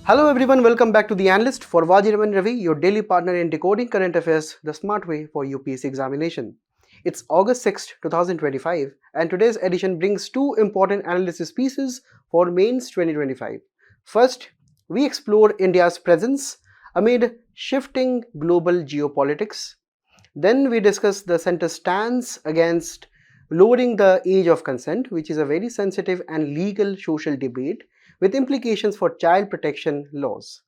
Hello everyone, welcome back to the Analyst for Vajiram and Ravi, your daily partner in decoding current affairs the smart way for UPSC examination. It's August 6th, 2025 and today's edition brings two important analysis pieces for mains 2025. First, we explore India's presence amid shifting global geopolitics. Then we discuss the center's stance against lowering the age of consent, which is a very sensitive and legal social debate with implications for child protection laws.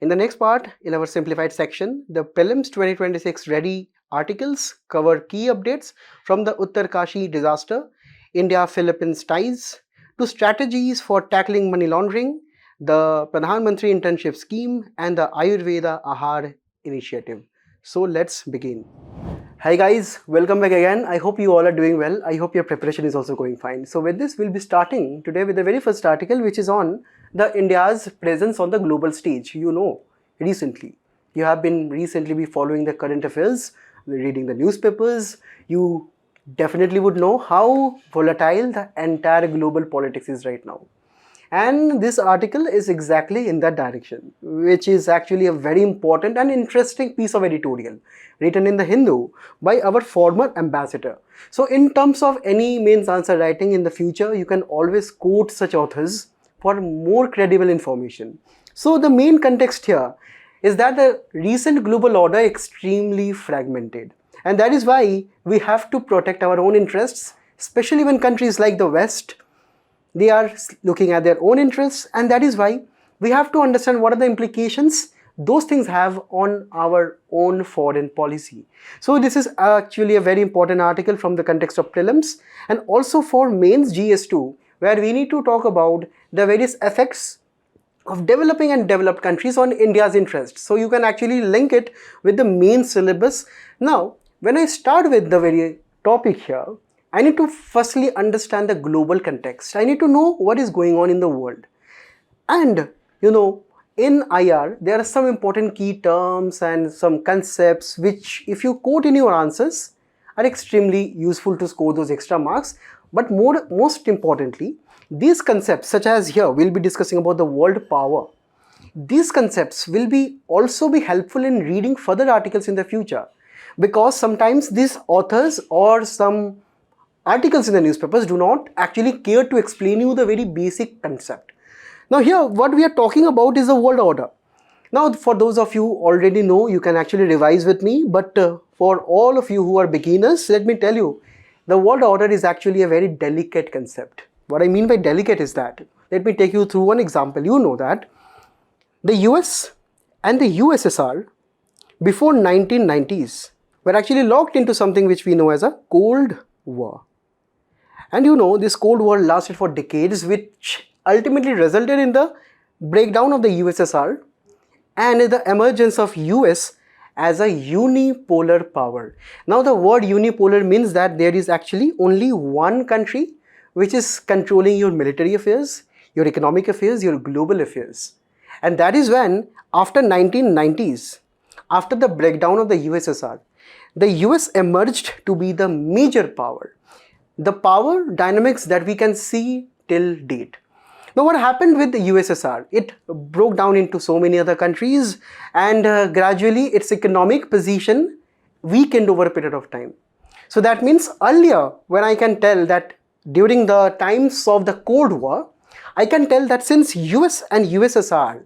In the next part, in our simplified section, the Prelims 2026 Ready articles cover key updates from the Uttarkashi disaster, India-Philippines ties, to strategies for tackling money laundering, the Pradhan Mantri Internship Scheme, and the Ayurveda Aahara initiative. So let's begin. Hi guys, welcome back again. I hope you all are doing well. I hope your preparation is also going fine. So with this, we'll be starting today with the very first article, which is on the India's presence on the global stage. You know, recently, you have been recently following the current affairs, reading the newspapers. You definitely would know how volatile the entire global politics is right now. And this article is exactly in that direction, which is actually a very important and interesting piece of editorial written in the Hindu by our former ambassador. So in terms of any mains answer writing in the future, you can always quote such authors for more credible information. So the main context here is that the recent global order is extremely fragmented. And that is why we have to protect our own interests, especially when countries like the West, they are looking at their own interests, and that is why we have to understand what are the implications those things have on our own foreign policy. So this is actually a very important article from the context of prelims and also for mains GS2, where we need to talk about the various effects of developing and developed countries on India's interests. So you can actually link it with the main syllabus. Now, when I start with the very topic here, I need to firstly understand the global context. I need to know what is going on in the world. And you know, in IR, there are some important key terms and some concepts which, if you quote in your answers, are extremely useful to score those extra marks. But most importantly, these concepts, such as here, we'll be discussing about the world power. These concepts will also be helpful in reading further articles in the future, because sometimes these authors or some articles in the newspapers do not actually care to explain you the very basic concept. Now here, what we are talking about is the world order. Now for those of you who already know, you can actually revise with me, but for all of you who are beginners, let me tell you, the world order is actually a very delicate concept. What I mean by delicate is that, let me take you through one example. You know that the US and the USSR before 1990s were actually locked into something which we know as a Cold War. And you know, this Cold War lasted for decades, which ultimately resulted in the breakdown of the USSR and the emergence of US as a unipolar power. Now the word unipolar means that there is actually only one country which is controlling your military affairs, your economic affairs, your global affairs. And that is when, after 1990s, after the breakdown of the USSR, the US emerged to be the major power. The power dynamics that we can see till date. Now what happened with the USSR? It broke down into so many other countries and gradually its economic position weakened over a period of time. So that means earlier, when I can tell that during the times of the Cold War, I can tell that since US and USSR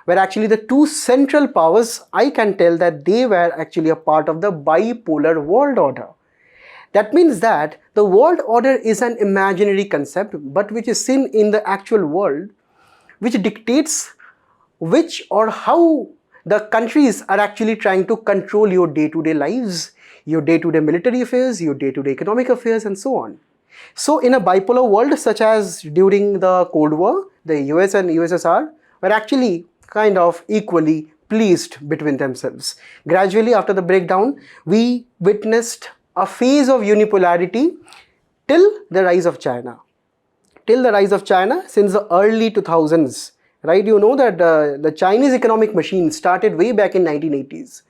were actually the two central powers, I can tell that they were actually a part of the bipolar world order. That means that the world order is an imaginary concept, but which is seen in the actual world, which dictates which or how the countries are actually trying to control your day-to-day lives, your day-to-day military affairs, your day-to-day economic affairs, and so on. So in a bipolar world, such as during the Cold War, the US and USSR were actually kind of equally pleased between themselves. Gradually, after the breakdown, we witnessed a phase of unipolarity till the rise of China. Till the rise of China since the early 2000s, right? You know that the Chinese economic machine started way back in 1980s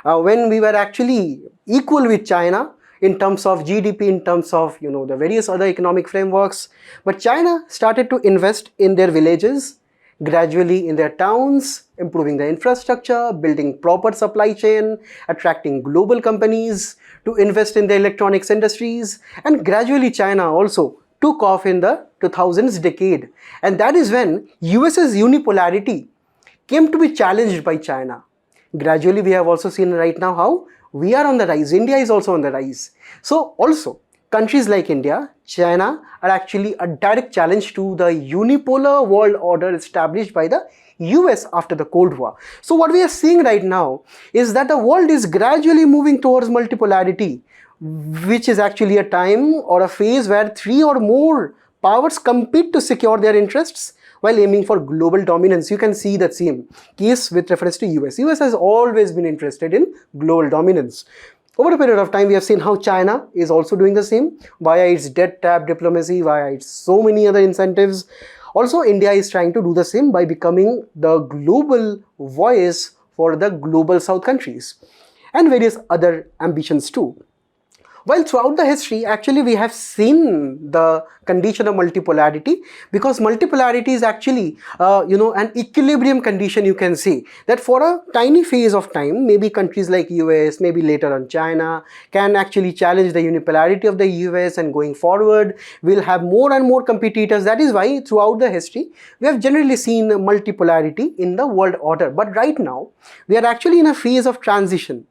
when we were actually equal with China in terms of GDP, in terms of the various other economic frameworks. But China started to invest in their villages, gradually in their towns, improving the infrastructure, building proper supply chain, attracting global companies to invest in the electronics industries, and gradually China also took off in the 2000s decade. And that is when US's unipolarity came to be challenged by China. Gradually we have also seen right now how we are on the rise. India is also on the rise. So also countries like India, China are actually a direct challenge to the unipolar world order established by the US after the Cold War. So what we are seeing right now is that the world is gradually moving towards multipolarity, which is actually a time or a phase where 3 or more powers compete to secure their interests while aiming for global dominance. You can see that same case with reference to US. US has always been interested in global dominance. Over a period of time, we have seen how China is also doing the same via its debt trap diplomacy, via its so many other incentives. Also, India is trying to do the same by becoming the global voice for the global South countries and various other ambitions too. While throughout the history, actually we have seen the condition of multipolarity, because multipolarity is actually an equilibrium condition, you can say, that for a tiny phase of time, maybe countries like US, maybe later on China, can actually challenge the unipolarity of the US, and going forward, we'll have more and more competitors. That is why throughout the history, we have generally seen multipolarity in the world order. But right now, we are actually in a phase of transition.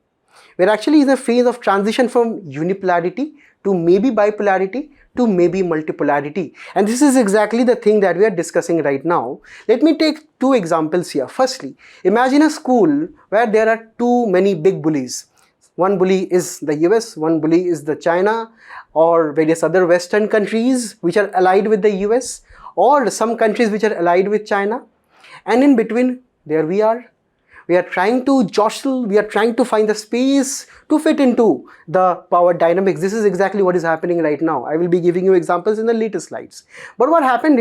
We're actually in a phase of transition from unipolarity to maybe bipolarity to maybe multipolarity. And this is exactly the thing that we are discussing right now. Let me take 2 examples here. Firstly, imagine a school where there are too many big bullies. One bully is the US, one bully is the China, or various other Western countries which are allied with the US, or some countries which are allied with China. And in between, there we are. We are trying to jostle, we are trying to find the space to fit into the power dynamics. This is exactly what is happening right now. I will be giving you examples in the later slides. But what happened,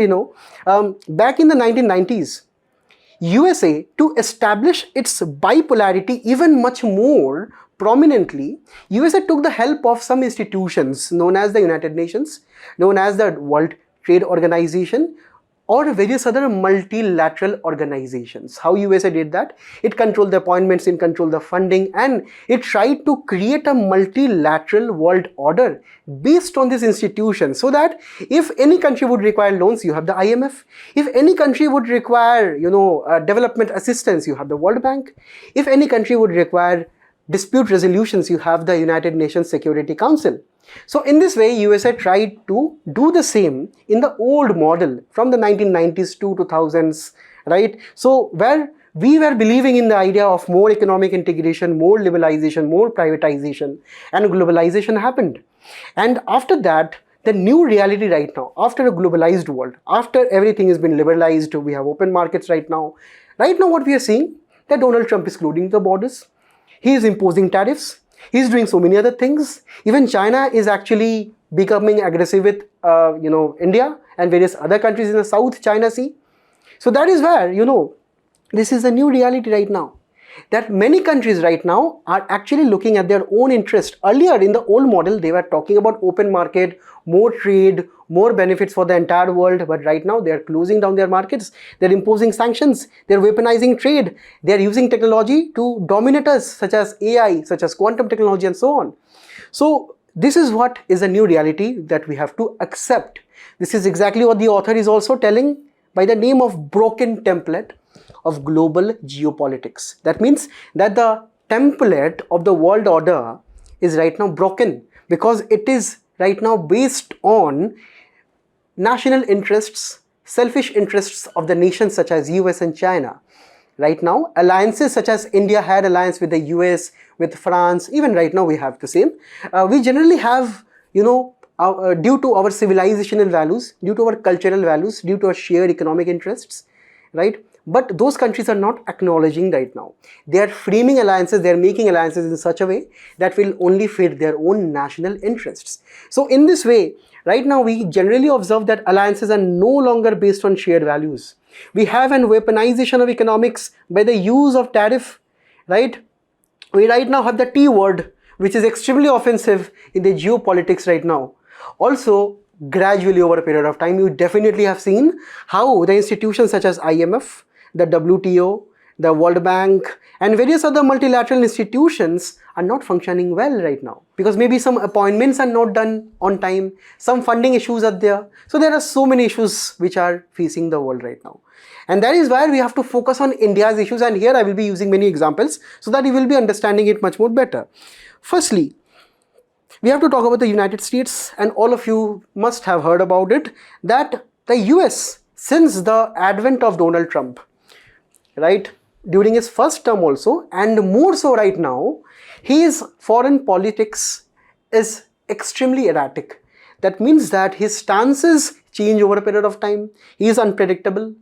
back in the 1990s, USA, to establish its bipolarity even much more prominently, USA took the help of some institutions known as the United Nations, known as the World Trade Organization, or various other multilateral organizations. How USA did that? It controlled the appointments, it controlled the funding, and it tried to create a multilateral world order based on this institution, so that if any country would require loans, you have the IMF. If any country would require, development assistance, you have the World Bank. If any country would require dispute resolutions, you have the United Nations Security Council. So in this way, USA tried to do the same in the old model from the 1990s to 2000s, right? So where we were believing in the idea of more economic integration, more liberalization, more privatization, and globalization happened. And after that, the new reality right now, after a globalized world, after everything has been liberalized, we have open markets right now. Right now what we are seeing, that Donald Trump is closing the borders. He is imposing tariffs. He's doing so many other things. Even China is actually becoming aggressive with, India and various other countries in the South China Sea. So that is where, this is a new reality right now. That many countries right now are actually looking at their own interest. Earlier in the old model, they were talking about open market, more trade, more benefits for the entire world. But right now, they are closing down their markets. They're imposing sanctions. They're weaponizing trade. They're using technology to dominate us, such as AI, such as quantum technology, and so on. So this is what is a new reality that we have to accept. This is exactly what the author is also telling by the name of broken template of global geopolitics. That means that the template of the world order is right now broken, because it is right now based on national interests, selfish interests of the nations such as US and China. Right now, alliances such as India had alliance with the US, with France, even right now we have the same. We generally have, due to our civilizational values, due to our cultural values, due to our shared economic interests, right? But those countries are not acknowledging right now. They are framing alliances, they are making alliances in such a way that will only fit their own national interests. So in this way, right now we generally observe that alliances are no longer based on shared values. We have an weaponization of economics by the use of tariff, right? We right now have the T word, which is extremely offensive in the geopolitics right now. Also, gradually over a period of time, you definitely have seen how the institutions such as IMF, the WTO, the World Bank, and various other multilateral institutions are not functioning well right now, because maybe some appointments are not done on time, some funding issues are there. So there are so many issues which are facing the world right now. And that is why we have to focus on India's issues, and here I will be using many examples so that you will be understanding it much more better. Firstly, we have to talk about the United States, and all of you must have heard about it, that the US, since the advent of Donald Trump, right, during his first term also, and more so right now, his foreign politics is extremely erratic. That means that his stances change over a period of time. He is unpredictable.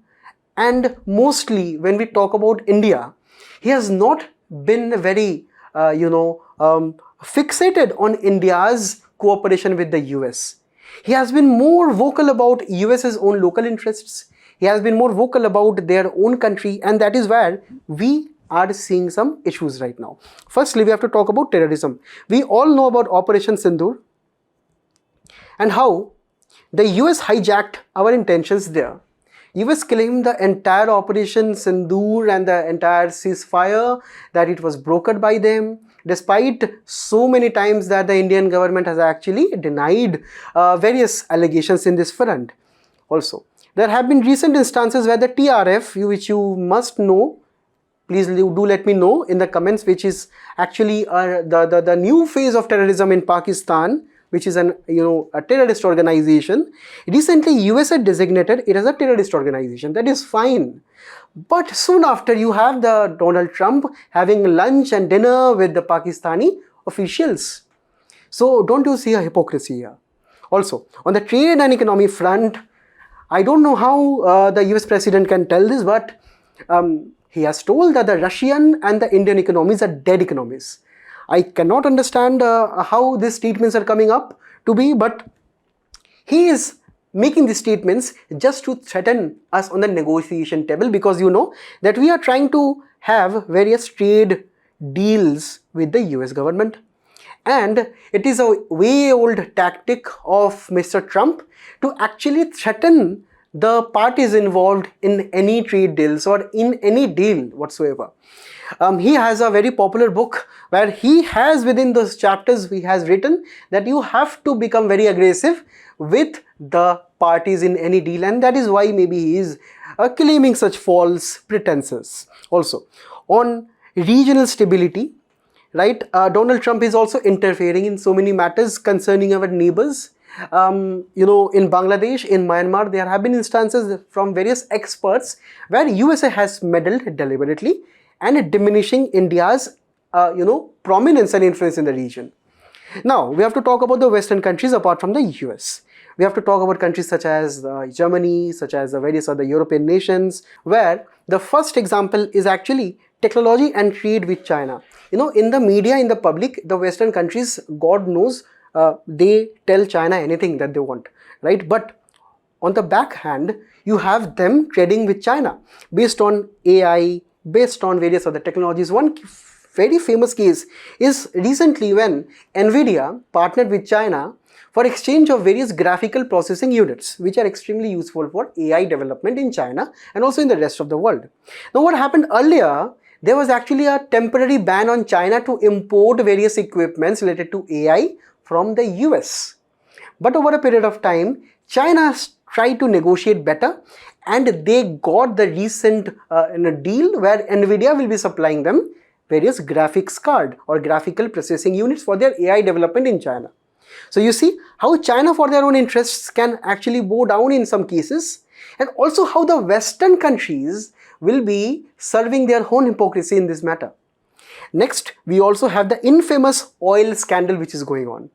And mostly when we talk about India, he has not been very, fixated on India's cooperation with the US. He has been more vocal about US's own local interests. He has been more vocal about their own country, and that is where we are seeing some issues right now. Firstly, we have to talk about terrorism. We all know about Operation Sindoor and how the US hijacked our intentions there. US claimed the entire Operation Sindoor and the entire ceasefire, that it was brokered by them, despite so many times that the Indian government has actually denied various allegations in this front. Also, there have been recent instances where the TRF, which you must know, please do let me know in the comments, which is actually the new phase of terrorism in Pakistan, which is a terrorist organization. Recently, US had designated it as a terrorist organization. That is fine. But soon after, you have the Donald Trump having lunch and dinner with the Pakistani officials. So don't you see a hypocrisy here? Also, on the trade and economy front, I don't know how the US president can tell this, but he has told that the Russian and the Indian economies are dead economies. I cannot understand how these statements are coming up to be, but he is making these statements just to threaten us on the negotiation table, because you know that we are trying to have various trade deals with the US government. And it is a way old tactic of Mr. Trump to actually threaten the parties involved in any trade deals or in any deal whatsoever. He has a very popular book where he has, within those chapters, he has written that you have to become very aggressive with the parties in any deal, and that is why maybe he is claiming such false pretenses. Also, on regional stability, right, Donald Trump is also interfering in so many matters concerning our neighbors. In Bangladesh, in Myanmar, there have been instances from various experts where USA has meddled deliberately and diminishing India's prominence and influence in the region. Now, we have to talk about the Western countries apart from the US. We have to talk about countries such as Germany, such as the various other European nations, where the first example is actually technology and trade with China. In the media, in the public, the Western countries, God knows, they tell China anything that they want, right? But on the backhand, you have them trading with China based on AI, based on various other technologies. One very famous case is recently when NVIDIA partnered with China for exchange of various graphical processing units, which are extremely useful for AI development in China and also in the rest of the world. Now, what happened earlier, there was actually a temporary ban on China to import various equipments related to AI from the US. But over a period of time, China tried to negotiate better, and they got the recent deal where NVIDIA will be supplying them various graphics card or graphical processing units for their AI development in China. So you see how China, for their own interests, can actually bow down in some cases, and also how the Western countries will be serving their own hypocrisy in this matter. Next, we also have the infamous oil scandal which is going on.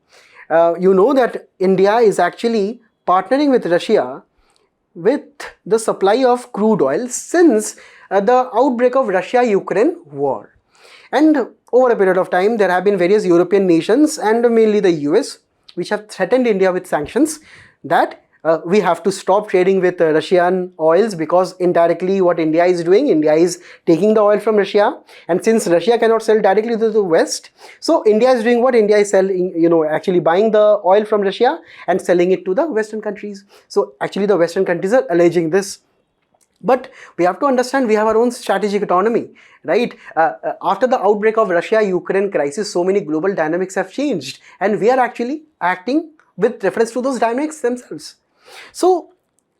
You know that India is actually partnering with Russia with the supply of crude oil since the outbreak of Russia-Ukraine war. And over a period of time, there have been various European nations and mainly the US which have threatened India with sanctions that we have to stop trading with Russian oils, because indirectly what India is doing, India is taking the oil from Russia, and since Russia cannot sell directly to the West, so India is doing what? India is selling, actually buying the oil from Russia and selling it to the Western countries. So actually the Western countries are alleging this. But we have to understand we have our own strategic autonomy, right? After the outbreak of Russia-Ukraine crisis, so many global dynamics have changed, and we are actually acting with reference to those dynamics themselves. So,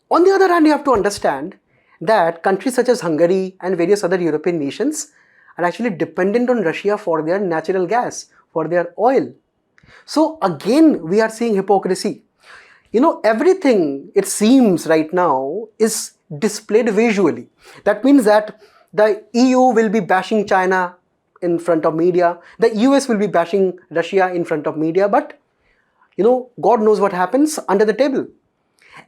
on the other hand, you have to understand that countries such as Hungary and various other European nations are actually dependent on Russia for their natural gas, for their oil. So, again, we are seeing hypocrisy. Everything, it seems right now, is displayed visually. That means that the EU will be bashing China in front of media, the US will be bashing Russia in front of media, but God knows what happens under the table.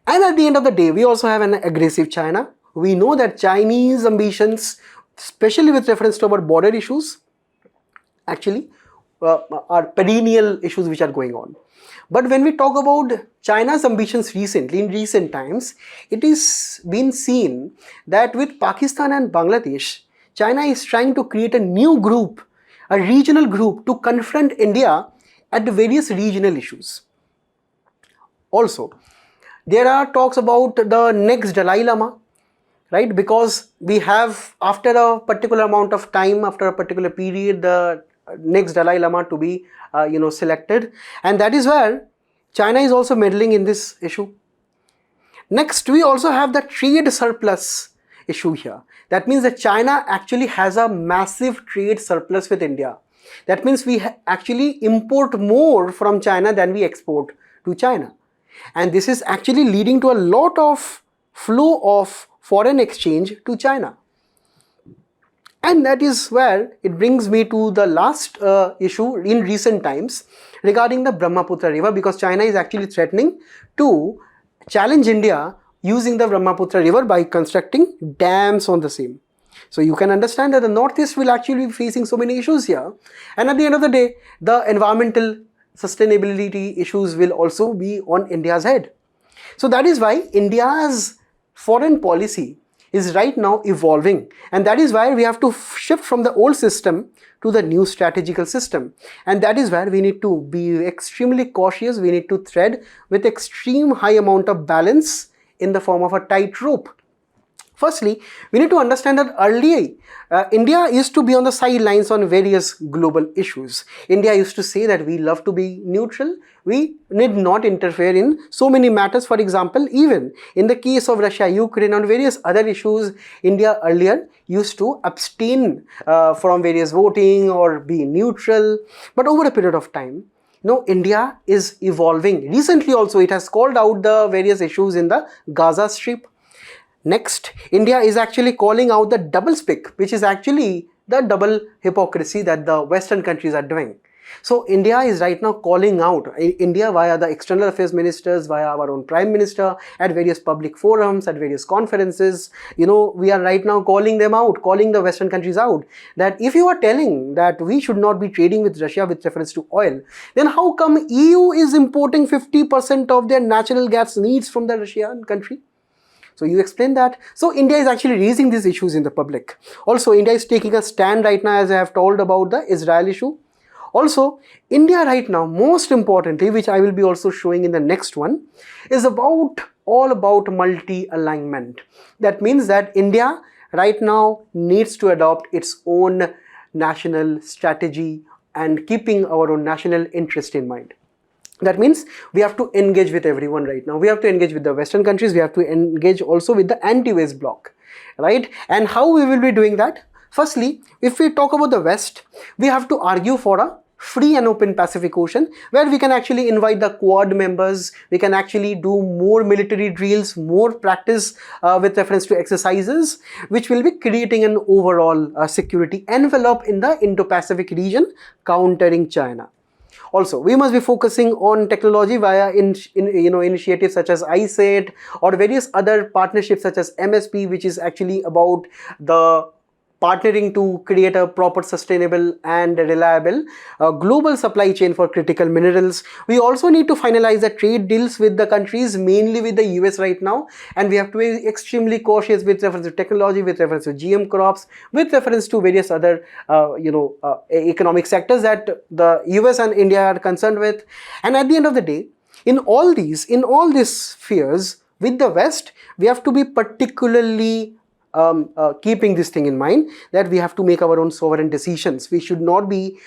And at the end of the day, we also have an aggressive China. We know that Chinese ambitions, especially with reference to our border issues, actually are perennial issues which are going on. But when we talk about China's ambitions recently, in recent times, it is been seen that with Pakistan and Bangladesh, China is trying to create a new group, a regional group to confront India at the various regional issues. Also, there are talks about the next Dalai Lama, right? Because we have, after a particular amount of time, after a particular period, the next Dalai Lama to be selected, and that is where China is also meddling in this issue. Next, we also have the trade surplus issue here. That means that China actually has a massive trade surplus with India. That means we actually import more from China than we export to China, and this is actually leading to a lot of flow of foreign exchange to China. And that is where it brings me to the last issue in recent times regarding the Brahmaputra river, because China is actually threatening to challenge India using the Brahmaputra river by constructing dams on the same. So you can understand that the Northeast will actually be facing so many issues here, and at the end of the day, the environmental sustainability issues will also be on India's head. So that is why India's foreign policy is right now evolving, and that is why we have to shift from the old system to the new strategical system, and that is where we need to be extremely cautious. We need to tread with extreme high amount of balance in the form of a tightrope. Firstly, we need to understand that earlier India used to be on the sidelines on various global issues. India used to say that we love to be neutral. We need not interfere in so many matters. For example, even in the case of Russia, Ukraine, and various other issues, India earlier used to abstain from various voting or be neutral. But over a period of time, India is evolving. Recently also, it has called out the various issues in the Gaza Strip. Next, India is actually calling out the double speak, which is actually the double hypocrisy that the Western countries are doing. So India is right now calling out, India via the external affairs ministers, via our own prime minister, at various public forums, at various conferences, we are right now calling them out, calling the Western countries out, that if you are telling that we should not be trading with Russia with reference to oil, then how come EU is importing 50% of their natural gas needs from the Russian country? So you explain that. So India is actually raising these issues in the public. Also, India is taking a stand right now, as I have told, about the Israel issue. Also, India right now, most importantly, which I will be also showing in the next one, is all about multi-alignment. That means that India right now needs to adopt its own national strategy and keeping our own national interest in mind. That means we have to engage with everyone right now. We have to engage with the Western countries. We have to engage also with the anti-West bloc, right? And how we will be doing that? Firstly, if we talk about the West, we have to argue for a free and open Pacific Ocean, where we can actually invite the Quad members. We can actually do more military drills, more practice with reference to exercises, which will be creating an overall security envelope in the Indo-Pacific region, countering China. Also, we must be focusing on technology via initiatives such as ISET or various other partnerships such as MSP, which is actually about the partnering to create a proper, sustainable and reliable global supply chain for critical minerals. We also need to finalize the trade deals with the countries, mainly with the US right now, and we have to be extremely cautious with reference to technology, with reference to GM crops, with reference to various other economic sectors that the US and India are concerned with. And at the end of the day, in all these spheres with the West, we have to be particularly keeping this thing in mind, that we have to make our own sovereign decisions. We should not be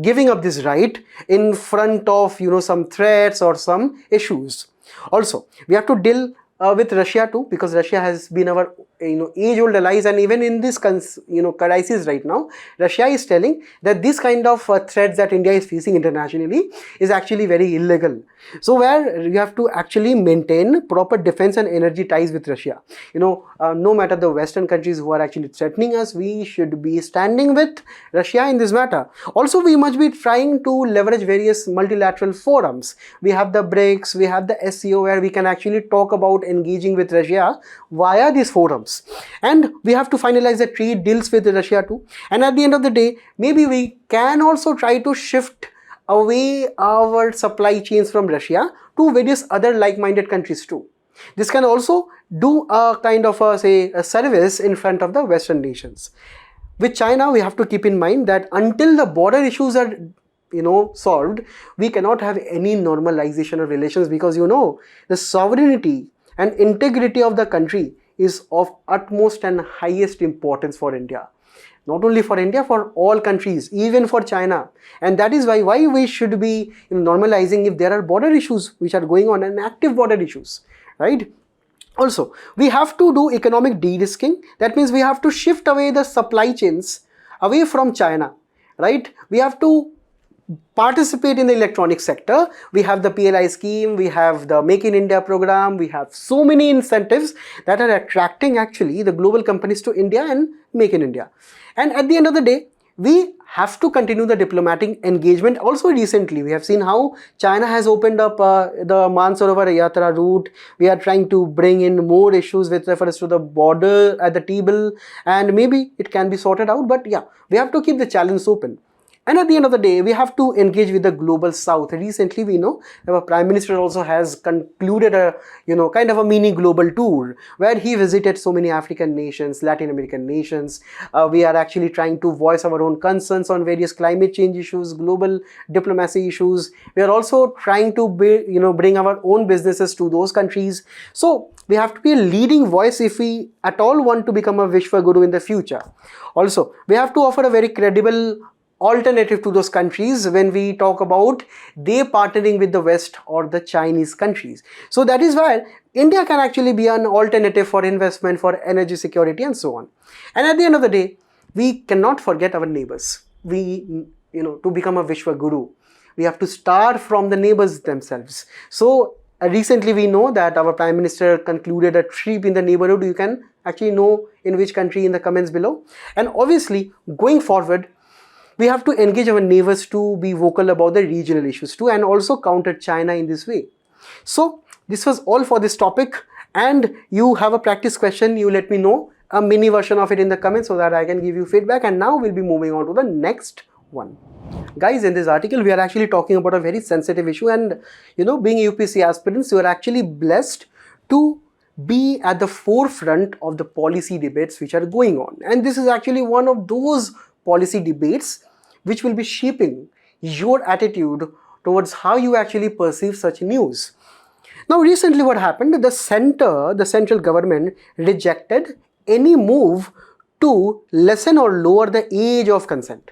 giving up this right in front of some threats or some issues. Also, we have to deal with Russia too, because Russia has been our age-old allies, and even in this crisis right now, Russia is telling that this kind of threats that India is facing internationally is actually very illegal. So where you have to actually maintain proper defense and energy ties with Russia. No matter the Western countries who are actually threatening us, we should be standing with Russia in this matter. Also, we must be trying to leverage various multilateral forums. We have the BRICS, we have the SCO, where we can actually talk about engaging with Russia via these forums. And we have to finalize the trade deals with Russia too. And at the end of the day, maybe we can also try to shift away our supply chains from Russia to various other like-minded countries too. This can also do a kind of a service in front of the Western nations. With China, we have to keep in mind that until the border issues are solved, we cannot have any normalization of relations, because the sovereignty and integrity of the country is of utmost and highest importance for India. Not only for India, for all countries, even for China. And that is why we should be normalizing if there are border issues which are going on, and active border issues, right? Also, we have to do economic de-risking. That means we have to shift away the supply chains away from China, right? We have to participate in the electronic sector. We have the PLI scheme, we have the Make in India program, we have so many incentives that are attracting actually the global companies to India and Make in India. And at the end of the day, we have to continue the diplomatic engagement. Also recently, we have seen how China has opened up the Mansarovar Yatra route. We are trying to bring in more issues with reference to the border at the table, and maybe it can be sorted out. But yeah, we have to keep the challenge open. And at the end of the day, we have to engage with the global south. Recently, we know our Prime Minister also has concluded a, kind of a mini global tour where he visited so many African nations, Latin American nations. We are actually trying to voice our own concerns on various climate change issues, global diplomacy issues. We are also trying to bring our own businesses to those countries. So we have to be a leading voice if we at all want to become a Vishwaguru in the future. Also, we have to offer a very credible alternative to those countries when we talk about they partnering with the West or the Chinese countries. So that is why India can actually be an alternative for investment, for energy security and so on. And at the end of the day, we cannot forget our neighbors. To become a Vishwaguru, we have to start from the neighbors themselves. So recently we know that our Prime Minister concluded a trip in the neighborhood. You can actually know in which country in the comments below. And obviously going forward, we have to engage our neighbors to be vocal about the regional issues too, and also counter China in this way. So this was all for this topic, and you have a practice question, you let me know a mini version of it in the comments so that I can give you feedback. And now we'll be moving on to the next one. Guys, in this article, we are actually talking about a very sensitive issue, and being UPSC aspirants, you are actually blessed to be at the forefront of the policy debates which are going on. And this is actually one of those policy debates which will be shaping your attitude towards how you actually perceive such news. Now recently what happened, the central government rejected any move to lessen or lower the age of consent.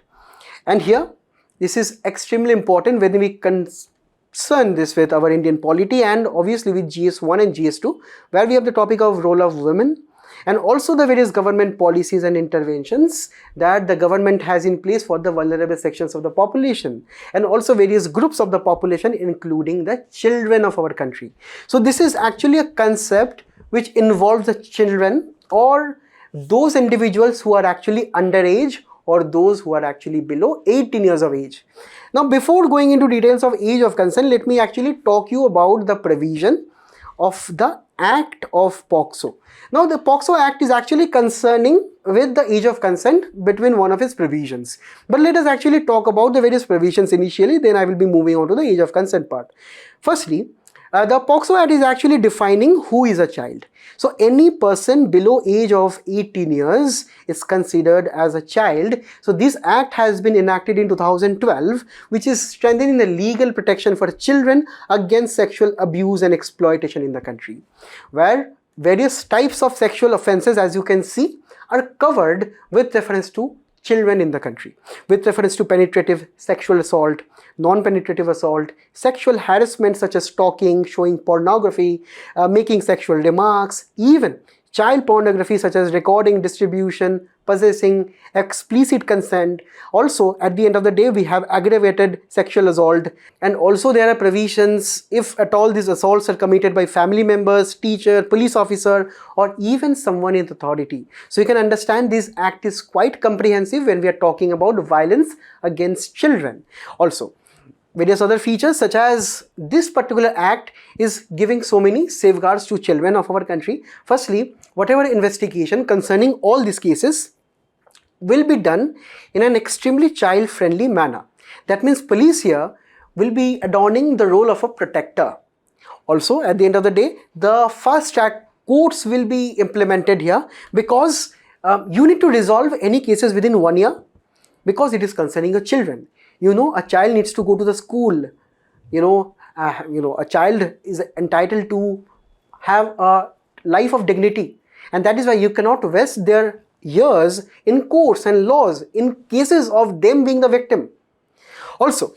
And here, this is extremely important when we concern this with our Indian polity, and obviously with GS1 and GS2, where we have the topic of role of women, and also the various government policies and interventions that the government has in place for the vulnerable sections of the population, and also various groups of the population, including the children of our country. So this is actually a concept which involves the children, or those individuals who are actually underage, or those who are actually below 18 years of age. Now before going into details of age of consent, let me actually talk you about the provision of the act of POCSO. Now the POCSO Act is actually concerning with the age of consent between one of its provisions. But let us actually talk about the various provisions initially, then I will be moving on to the age of consent part. Firstly, the POCSO Act is actually defining who is a child. So any person below age of 18 years is considered as a child. So this act has been enacted in 2012, which is strengthening the legal protection for children against sexual abuse and exploitation in the country, where various types of sexual offences, as you can see, are covered with reference to children in the country, with reference to penetrative sexual assault, non-penetrative assault, sexual harassment such as stalking, showing pornography, making sexual remarks, even child pornography such as recording, distribution, possessing, explicit consent. Also, at the end of the day, we have aggravated sexual assault, and also there are provisions if at all these assaults are committed by family members, teacher, police officer, or even someone in authority. So you can understand this act is quite comprehensive when we are talking about violence against children. Also, various other features such as this particular act is giving so many safeguards to children of our country. Firstly, whatever investigation concerning all these cases will be done in an extremely child-friendly manner. That means police here will be adorning the role of a protector. Also, at the end of the day, the fast track courts will be implemented here because you need to resolve any cases within 1 year because it is concerning a children. You know, a child needs to go to the school. A child is entitled to have a life of dignity, and that is why you cannot waste their years in courts and laws in cases of them being the victim. Also,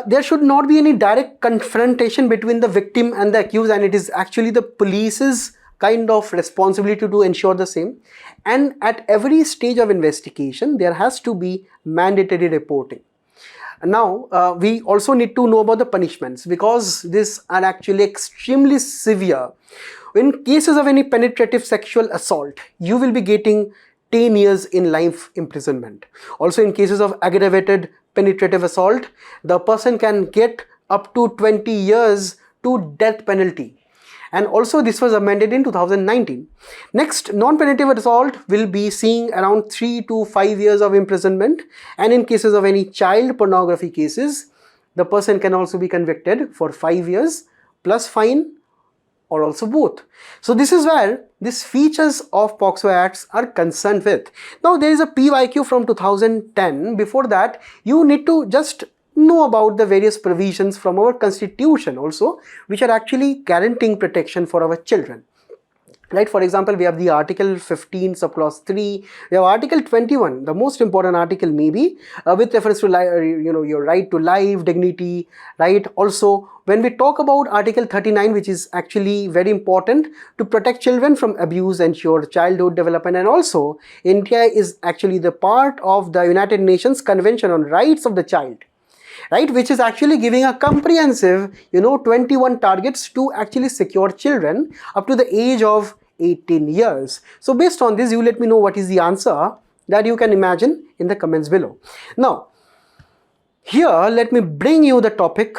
there should not be any direct confrontation between the victim and the accused, and it is actually the police's kind of responsibility to ensure the same. And at every stage of investigation, there has to be mandatory reporting. Now, we also need to know about the punishments because these are actually extremely severe. In cases of any penetrative sexual assault, you will be getting 10 years in life imprisonment. Also, in cases of aggravated penetrative assault, the person can get up to 20 years to death penalty. And also this was amended in 2019. Next, non-penetrative assault will be seeing around 3 to 5 years of imprisonment, and in cases of any child pornography cases, the person can also be convicted for 5 years plus fine or also both. So this is where these features of POCSO Acts are concerned with. Now there is a PYQ from 2010. Before that, you need to just know about the various provisions from our constitution also, which are actually guaranteeing protection for our children. Right, for example, we have the Article 15 subclause 3, we have Article 21, the most important article maybe, with reference to your right to life, dignity, right. Also, when we talk about Article 39, which is actually very important to protect children from abuse, ensure childhood development, and also India is actually the part of the United Nations Convention on Rights of the Child, right, which is actually giving a comprehensive 21 targets to actually secure children up to the age of 18 years. So based on this, you let me know what is the answer that you can imagine in the comments below. Now here let me bring you the topic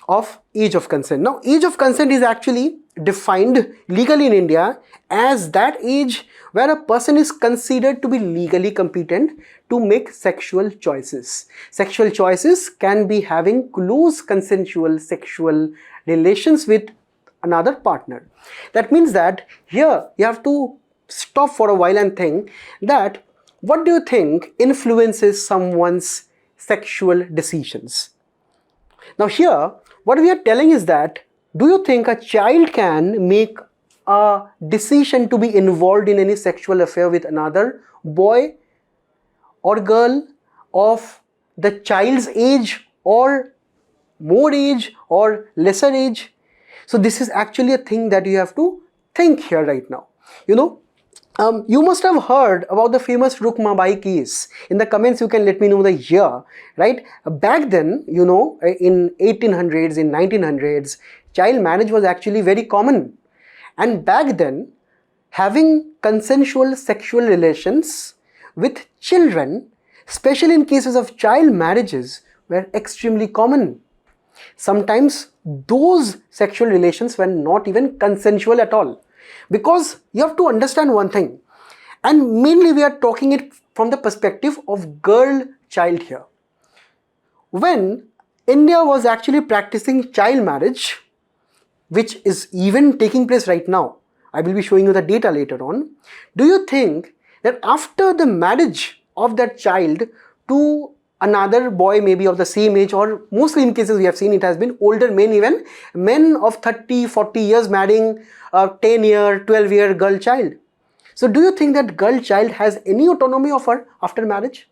of age of consent. Now age of consent is actually defined legally in India as that age where a person is considered to be legally competent to make sexual choices. Sexual choices can be having close consensual sexual relations with another partner. That means that here you have to stop for a while and think that what do you think influences someone's sexual decisions? Now here what we are telling is that do you think a child can make a decision to be involved in any sexual affair with another boy or girl of the child's age or more age or lesser age? So this is actually a thing that you have to think here right now. You must have heard about the famous Rukmabai case. In the comments you can let me know the year, right? Back then, in 1800s, in 1900s, child marriage was actually very common. And back then, having consensual sexual relations with children, especially in cases of child marriages, were extremely common. Sometimes those sexual relations were not even consensual at all. Because you have to understand one thing, and mainly we are talking it from the perspective of girl child here. When India was actually practicing child marriage, which is even taking place right now, I will be showing you the data later on. Do you think that after the marriage of that child to another boy maybe of the same age, or mostly in cases we have seen it has been older men, even men of 30, 40 years marrying a 10-year, 12-year girl child. So do you think that girl child has any autonomy of her after marriage?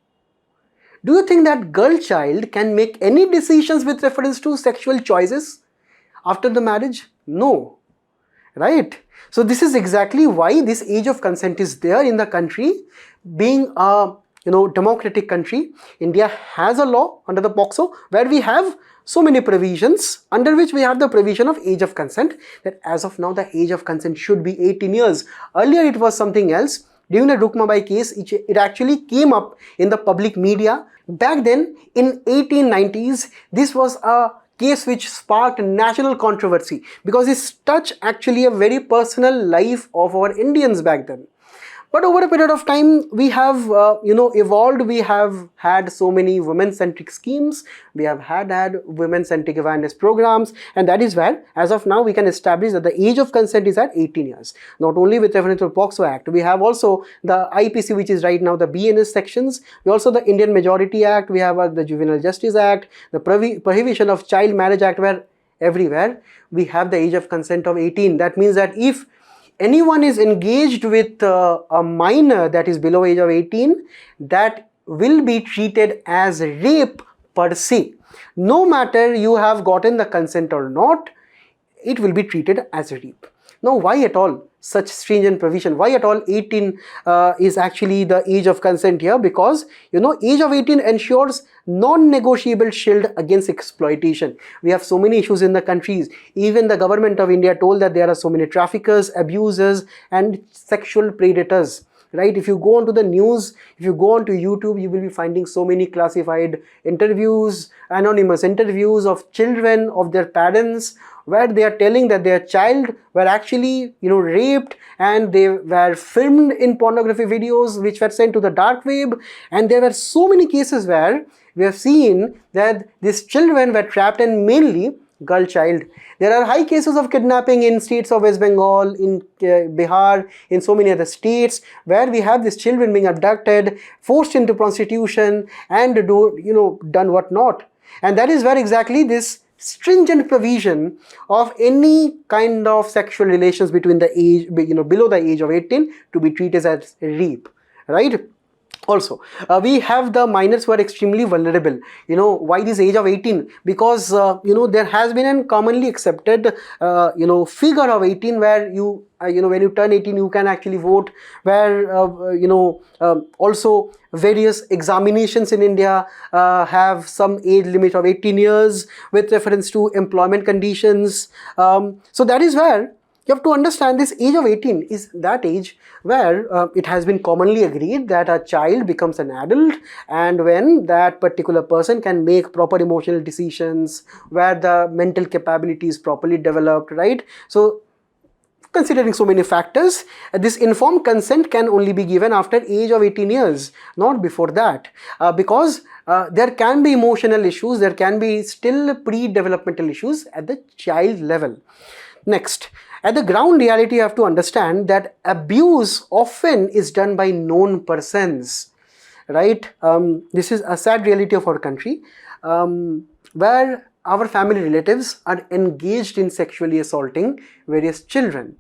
Do you think that girl child can make any decisions with reference to sexual choices after the marriage? No, right? So this is exactly why this age of consent is there in the country. Being a democratic country, India has a law under the POCSO where we have so many provisions, under which we have the provision of age of consent, that as of now the age of consent should be 18 years. Earlier it was something else. During the Rukmabai case, it actually came up in the public media. Back then in 1890s, this was a case which sparked national controversy because it touched actually a very personal life of our Indians back then. But over a period of time, we have evolved. We have had so many women-centric schemes. We have had women-centric awareness programs, and that is where, as of now, we can establish that the age of consent is at 18 years. Not only with reference to POCSO Act, we have also the IPC, which is right now the BNS sections. We also the Indian Majority Act. We have the Juvenile Justice Act, the Prohibition of Child Marriage Act, where everywhere we have the age of consent of 18. That means that if anyone is engaged with a minor that is below age of 18, that will be treated as rape per se. No matter you have gotten the consent or not, it will be treated as rape. Now, why at all such stringent provision? Why at all 18 is actually the age of consent here? Because age of 18 ensures non-negotiable shield against exploitation. We have so many issues in the countries. Even the government of India told that there are so many traffickers, abusers and sexual predators. Right? If you go onto the news, if you go onto YouTube, you will be finding so many classified interviews, anonymous interviews of children, of their parents, where they are telling that their child were actually raped, and they were filmed in pornography videos which were sent to the dark web. And there were so many cases where we have seen that these children were trapped, and mainly girl child. There are high cases of kidnapping in states of West Bengal, in Bihar, in so many other states, where we have these children being abducted, forced into prostitution, and done what not. And that is where exactly this stringent provision of any kind of sexual relations between the age, below the age of 18 to be treated as rape, right? Also, we have the minors who are extremely vulnerable. Why this age of 18? Because there has been a commonly accepted figure of 18 where when you turn 18 you can actually vote, where also various examinations in India have some age limit of 18 years with reference to employment conditions. So that is where you have to understand this age of 18 is that age where it has been commonly agreed that a child becomes an adult, and when that particular person can make proper emotional decisions, where the mental capability is properly developed, right? So considering so many factors, this informed consent can only be given after age of 18 years, not before that, because there can be emotional issues, there can be still pre-developmental issues at the child level. Next, at the ground reality, you have to understand that abuse often is done by known persons, right? This is a sad reality of our country, where our family relatives are engaged in sexually assaulting various children.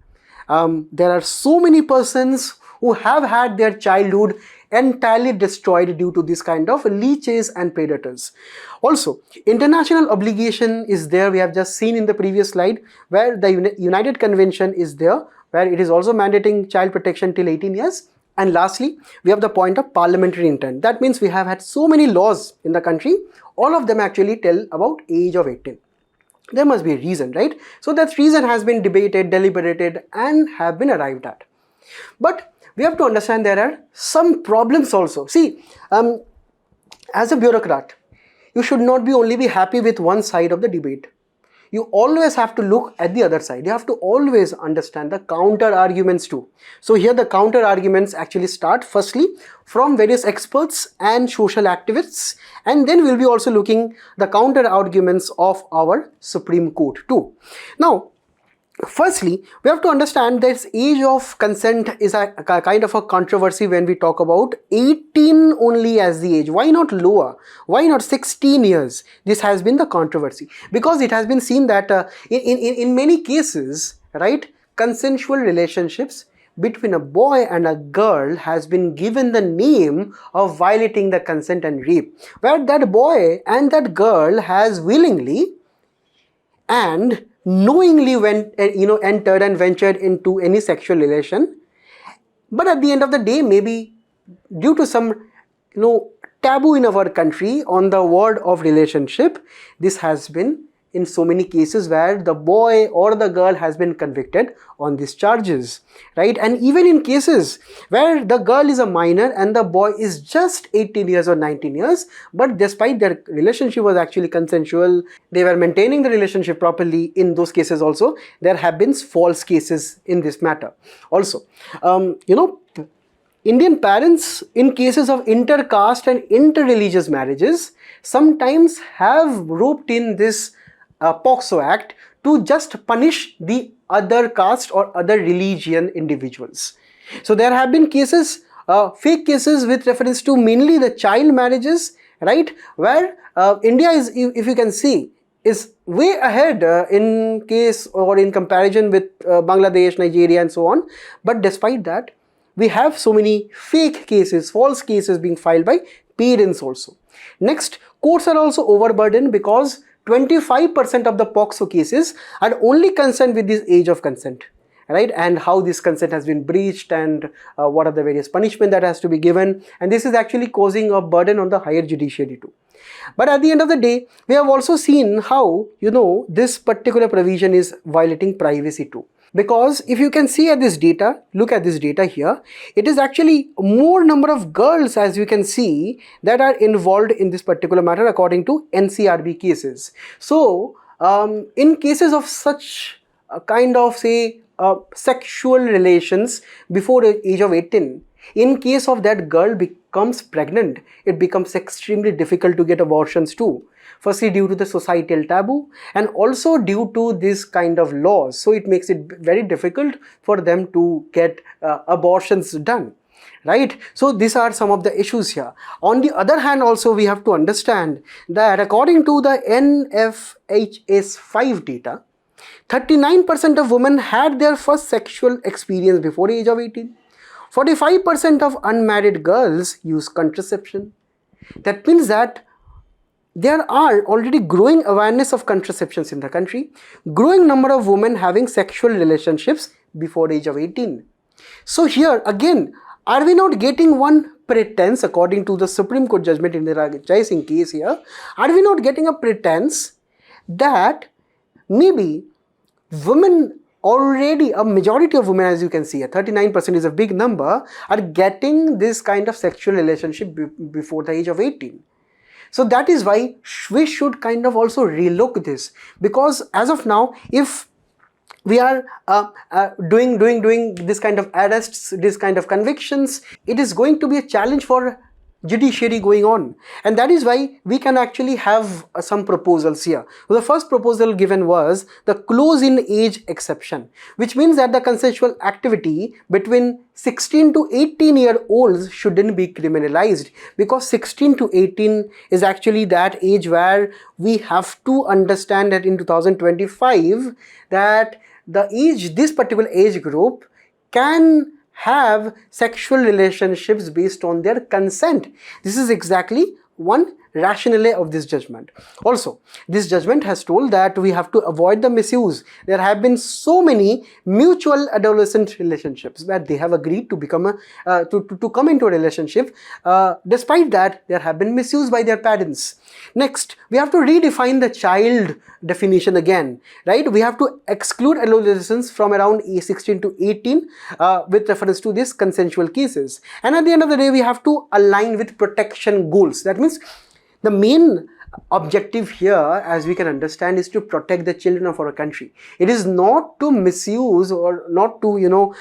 There are so many persons who have had their childhood entirely destroyed due to this kind of leeches and predators. Also, international obligation is there. We have just seen in the previous slide where the United Convention is there, where it is also mandating child protection till 18 years. And lastly, we have the point of parliamentary intent. That means we have had so many laws in the country, all of them actually tell about age of 18. There must be a reason, right? So that reason has been debated, deliberated, and have been arrived at. But we have to understand there are some problems also. See, as a bureaucrat, you should not only be happy with one side of the debate. you always have to look at the other side. You have to always understand the counter arguments too. So here the counter arguments actually start firstly from various experts and social activists, and then we'll be also looking the counter arguments of our Supreme Court too. Now, firstly, we have to understand that age of consent is a kind of a controversy when we talk about 18 only as the age. Why not lower? Why not 16 years? This has been the controversy because it has been seen that in many cases, right, consensual relationships between a boy and a girl has been given the name of violating the consent and rape, where that boy and that girl has willingly and knowingly entered and ventured into any sexual relation, but at the end of the day, maybe due to some taboo in our country on the word of relationship, this has been in so many cases where the boy or the girl has been convicted on these charges, right? And even in cases where the girl is a minor and the boy is just 18 years or 19 years, but despite their relationship was actually consensual, they were maintaining the relationship properly, in those cases also, there have been false cases in this matter. Also, Indian parents in cases of inter-caste and inter-religious marriages sometimes have roped in this POCSO Act to just punish the other caste or other religion individuals. So there have been cases, fake cases with reference to mainly the child marriages, right, where India is, if you can see, is way ahead in case or in comparison with Bangladesh, Nigeria and so on. But despite that, we have so many fake cases, false cases being filed by parents also. Next, courts are also overburdened because 25% of the POCSO cases are only concerned with this age of consent, right, and how this consent has been breached and what are the various punishment that has to be given, and this is actually causing a burden on the higher judiciary too. But at the end of the day, we have also seen how this particular provision is violating privacy too. Because if you can see at this data, look at this data here, it is actually more number of girls, as you can see, that are involved in this particular matter according to NCRB cases. So in cases of such kind of sexual relations before the age of 18, in case of that girl becomes pregnant, it becomes extremely difficult to get abortions too. Firstly, due to the societal taboo and also due to this kind of laws. So it makes it very difficult for them to get abortions done, right? So these are some of the issues here. On the other hand, also we have to understand that according to the NFHS 5 data, 39% of women had their first sexual experience before the age of 18. 45% of unmarried girls use contraception. That means that there are already growing awareness of contraceptions in the country, growing number of women having sexual relationships before the age of 18. So here again, are we not getting one pretense according to the Supreme Court judgment in the Rajai Singh case here? Are we not getting a pretense that maybe women already, a majority of women, as you can see, 39% is a big number, are getting this kind of sexual relationship before the age of 18. So that is why we should kind of also relook this, because as of now, if we are doing this kind of arrests, this kind of convictions, it is going to be a challenge for judiciary going on, and that is why we can actually have some proposals here. The first proposal given was the close in age exception, which means that the consensual activity between 16 to 18 year olds shouldn't be criminalized, because 16 to 18 is actually that age where we have to understand that in 2025 that the age, this particular age group can have sexual relationships based on their consent. This is exactly one rationale of this judgment. Also, this judgment has told that we have to avoid the misuse. There have been so many mutual adolescent relationships where they have agreed to become to come into a relationship. Despite that, there have been misuse by their parents. Next, we have to redefine the child definition again, right? We have to exclude adolescents from around 16 to 18 with reference to these consensual cases. And at the end of the day, we have to align with protection goals. That means the main objective here, as we can understand, is to protect the children of our country. It is not to misuse or not to,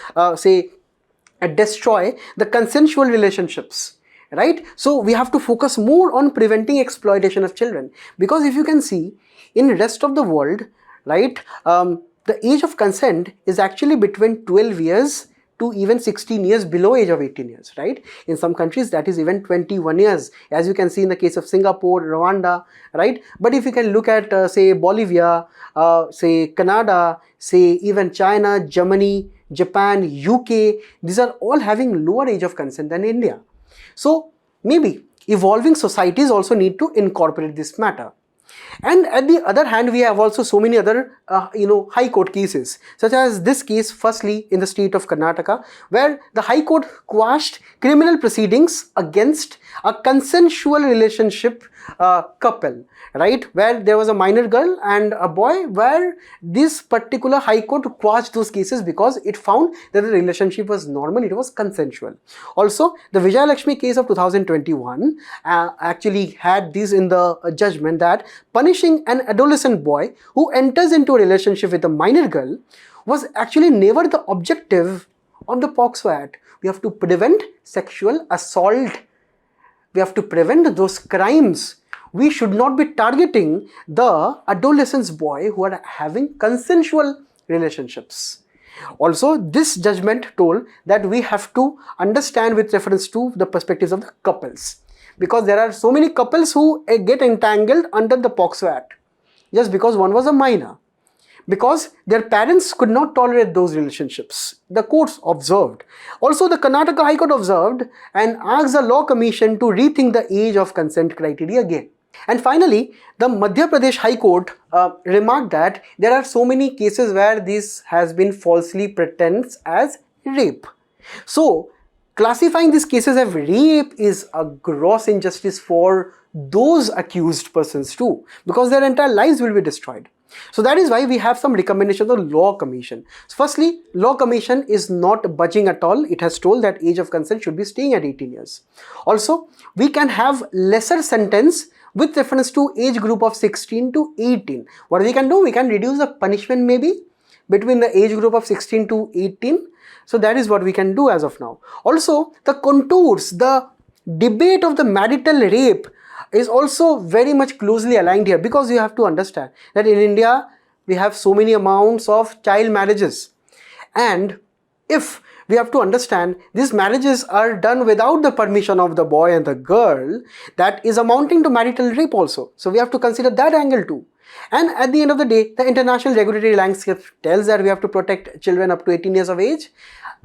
destroy the consensual relationships, right? So we have to focus more on preventing exploitation of children, because if you can see in rest of the world, right, the age of consent is actually between 12 years to even 16 years below age of 18 years, right? In some countries that is even 21 years, as you can see in the case of Singapore, Rwanda, right? But if you can look at say Bolivia, say Canada, say even China, Germany, Japan, UK, these are all having lower age of consent than India. So maybe evolving societies also need to incorporate this matter. And at the other hand, we have also so many other high court cases, such as this case firstly in the state of Karnataka, where the high court quashed criminal proceedings against a consensual relationship couple, right, where there was a minor girl and a boy, where this particular high court quashed those cases because it found that the relationship was normal, it was consensual. Also, the Vijay Lakshmi case of 2021 actually had this in the judgment, that punishing an adolescent boy who enters into a relationship with a minor girl was actually never the objective of the POCSO Act. We have to prevent sexual assault. We have to prevent those crimes. We should not be targeting the adolescent boy who are having consensual relationships. Also, this judgment told that we have to understand with reference to the perspectives of the couples, because there are so many couples who get entangled under the POCSO Act just because one was a minor, because their parents could not tolerate those relationships. The courts observed. Also, the Karnataka High Court observed and asked the Law Commission to rethink the age of consent criteria again. And finally, the Madhya Pradesh High Court remarked that there are so many cases where this has been falsely pretends as rape. So, classifying these cases as rape is a gross injustice for those accused persons too, because their entire lives will be destroyed. So that is why we have some recommendations of the Law Commission. So firstly, Law Commission is not budging at all. It has told that age of consent should be staying at 18 years. Also, we can have lesser sentence with reference to age group of 16 to 18. What we can do? We can reduce the punishment maybe between the age group of 16 to 18. So that is what we can do as of now. Also, the contours, the debate of the marital rape is also very much closely aligned here, because you have to understand that in India we have so many amounts of child marriages, and if we have to understand these marriages are done without the permission of the boy and the girl, that is amounting to marital rape also. So we have to consider that angle too. And at the end of the day, the international regulatory landscape tells that we have to protect children up to 18 years of age,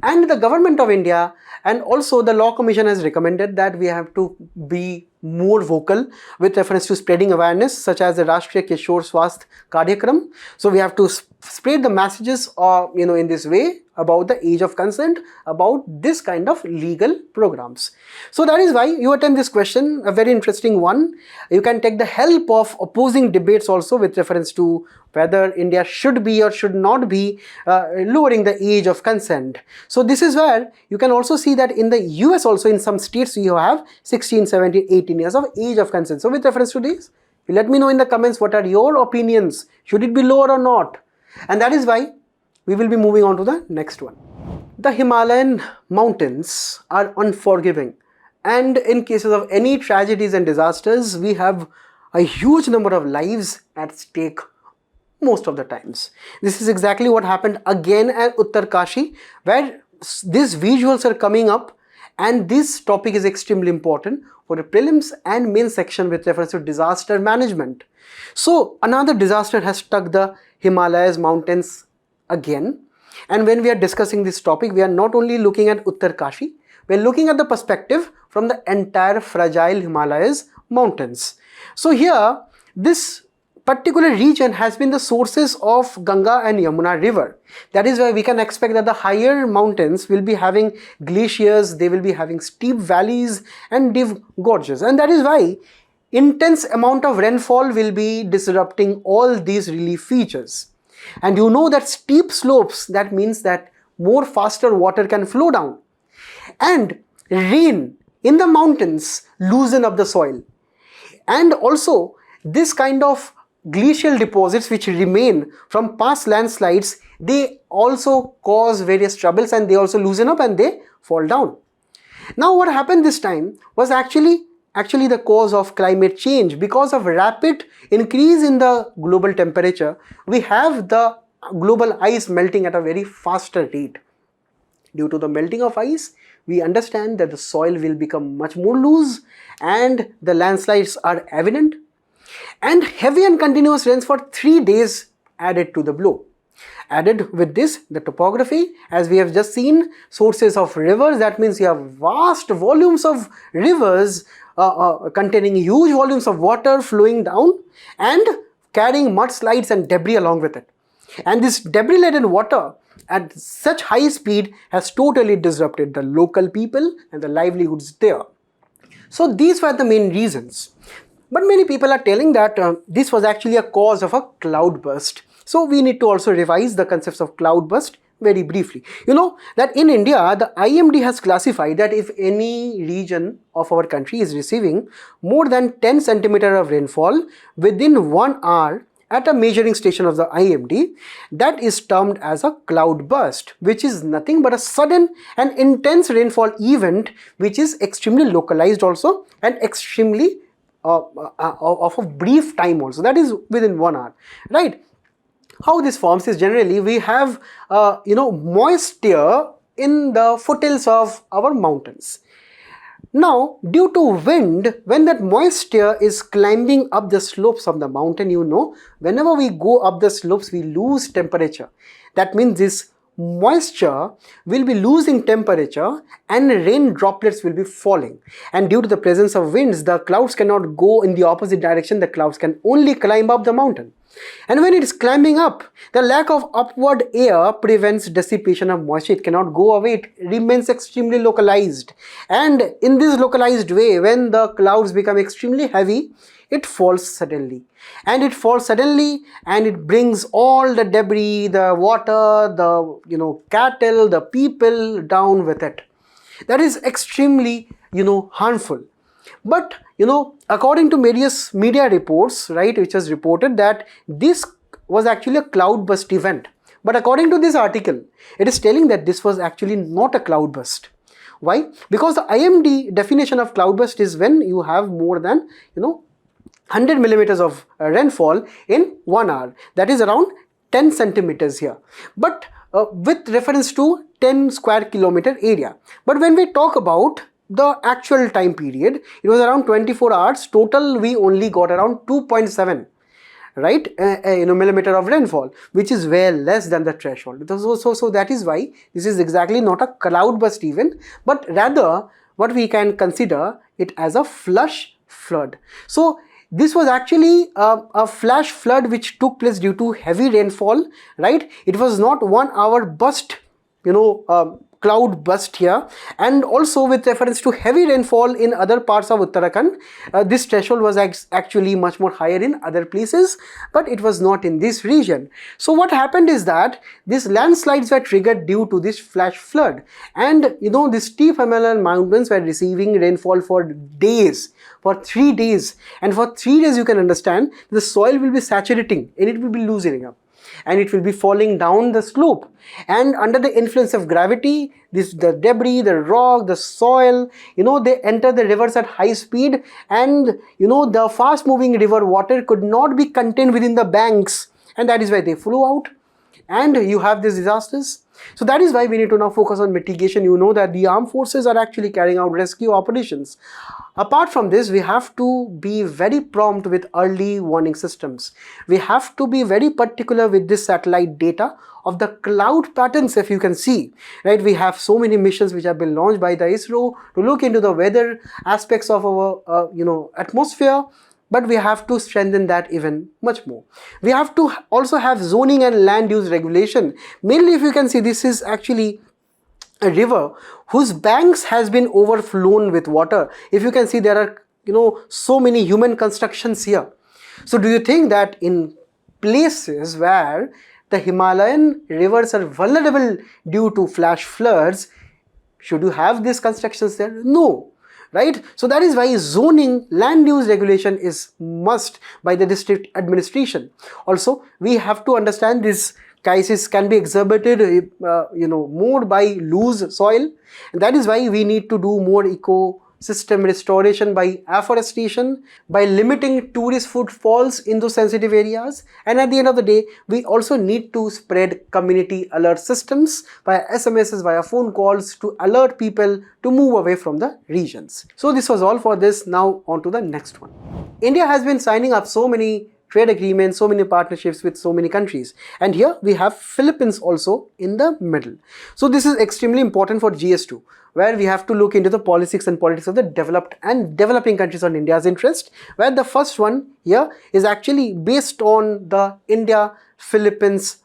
and the government of India and also the Law Commission has recommended that we have to be more vocal with reference to spreading awareness, such as the Rashtriya Kishore Swasth Karyakram. So we have to spread the messages in this way about the age of consent, about this kind of legal programs. So that is why you attempt this question, a very interesting one. You can take the help of opposing debates also with reference to whether India should be or should not be lowering the age of consent. So this is where you can also see that in the US also, in some states you have 16, 17, 18 years of age of consent. So with reference to this, you let me know in the comments what are your opinions. Should it be lower or not? And that is why we will be moving on to the next one. The Himalayan mountains are unforgiving, and in cases of any tragedies and disasters, we have a huge number of lives at stake most of the times. This is exactly what happened again at Uttarkashi, where these visuals are coming up, and this topic is extremely important for the prelims and main section with reference to disaster management. So another disaster has struck the Himalayas mountains again, and when we are discussing this topic, we are not only looking at Uttarkashi, we are looking at the perspective from the entire fragile Himalayas mountains. So here, this particular region has been the sources of Ganga and Yamuna river. That is why we can expect that the higher mountains will be having glaciers, they will be having steep valleys and deep gorges, and that is why intense amount of rainfall will be disrupting all these relief features. And you know that steep slopes, that means that more faster water can flow down, and rain in the mountains loosen up the soil, and also this kind of glacial deposits which remain from past landslides, they also cause various troubles and they also loosen up and they fall down. Now what happened this time was actually the cause of climate change. Because of rapid increase in the global temperature, we have the global ice melting at a very faster rate. Due to the melting of ice, we understand that the soil will become much more loose and the landslides are evident, and heavy and continuous rains for 3 days added to the blow. Added with this, the topography, as we have just seen, sources of rivers, that means you have vast volumes of rivers containing huge volumes of water flowing down and carrying mudslides and debris along with it. And this debris-laden water at such high speed has totally disrupted the local people and the livelihoods there. So these were the main reasons. But many people are telling that this was actually a cause of a cloudburst. So we need to also revise the concepts of cloudburst very briefly. You know that in India, the IMD has classified that if any region of our country is receiving more than 10 centimeter of rainfall within 1 hour at a measuring station of the IMD, that is termed as a cloudburst, which is nothing but a sudden and intense rainfall event which is extremely localized also and extremely of a brief time also, that is within 1 hour, right? How this forms is generally we have moisture in the foothills of our mountains. Now due to wind, when that moisture is climbing up the slopes of the mountain, whenever we go up the slopes we lose temperature. That means this moisture will be losing temperature and rain droplets will be falling, and due to the presence of winds, the clouds cannot go in the opposite direction. The clouds can only climb up the mountain, and when it is climbing up, the lack of upward air prevents dissipation of moisture. It cannot go away, it remains extremely localized, and in this localized way, when the clouds become extremely heavy, it falls suddenly, and it brings all the debris, the water, the cattle, the people down with it. That is extremely harmful. But according to various media reports, right, which has reported that this was actually a cloudburst event, but according to this article, it is telling that this was actually not a cloudburst. Why? Because the IMD definition of cloudburst is when you have more than 100 millimeters of rainfall in 1 hour, that is around 10 centimeters here, but with reference to 10 square kilometer area. But when we talk about the actual time period, it was around 24 hours total. We only got around 2.7 right millimeter of rainfall, which is way less than the threshold. So that is why this is exactly not a cloudburst event, but rather what we can consider it as a flash flood. So this was actually a flash flood which took place due to heavy rainfall, right? It was not 1 hour burst, cloud burst here. And also with reference to heavy rainfall in other parts of Uttarakhand, this threshold was actually much more higher in other places, but it was not in this region. So what happened is that these landslides were triggered due to this flash flood, and the steep Himalayan mountains were receiving rainfall for days, for 3 days, and for 3 days you can understand the soil will be saturating and it will be loosening up, and it will be falling down the slope, and under the influence of gravity, the debris, the rock, the soil, they enter the rivers at high speed, and the fast moving river water could not be contained within the banks, and that is why they flow out, and you have these disasters. So that is why we need to now focus on mitigation. That the armed forces are actually carrying out rescue operations. Apart from this, we have to be very prompt with early warning systems. We have to be very particular with this satellite data of the cloud patterns. If you can see, right, we have so many missions which have been launched by the ISRO to look into the weather aspects of our atmosphere. But we have to strengthen that even much more. We have to also have zoning and land use regulation. Mainly, if you can see, this is actually a river whose banks has been overflown with water. If you can see, there are so many human constructions here. So do you think that in places where the Himalayan rivers are vulnerable due to flash floods, should you have these constructions there? No. right? So that is why zoning, land use regulation is must by the district administration. Also, we have to understand this crisis can be exacerbated more by loose soil, and that is why we need to do more ecosystem restoration by afforestation, by limiting tourist footfalls in those sensitive areas, and at the end of the day we also need to spread community alert systems via SMSs, via phone calls to alert people to move away from the regions. So this was all for this. Now on to the next one. India has been signing up so many trade agreements, so many partnerships with so many countries, and here we have Philippines also in the middle. So this is extremely important for GS2, where we have to look into the politics and politics of the developed and developing countries on India's interest, where the first one here is actually based on the India-Philippines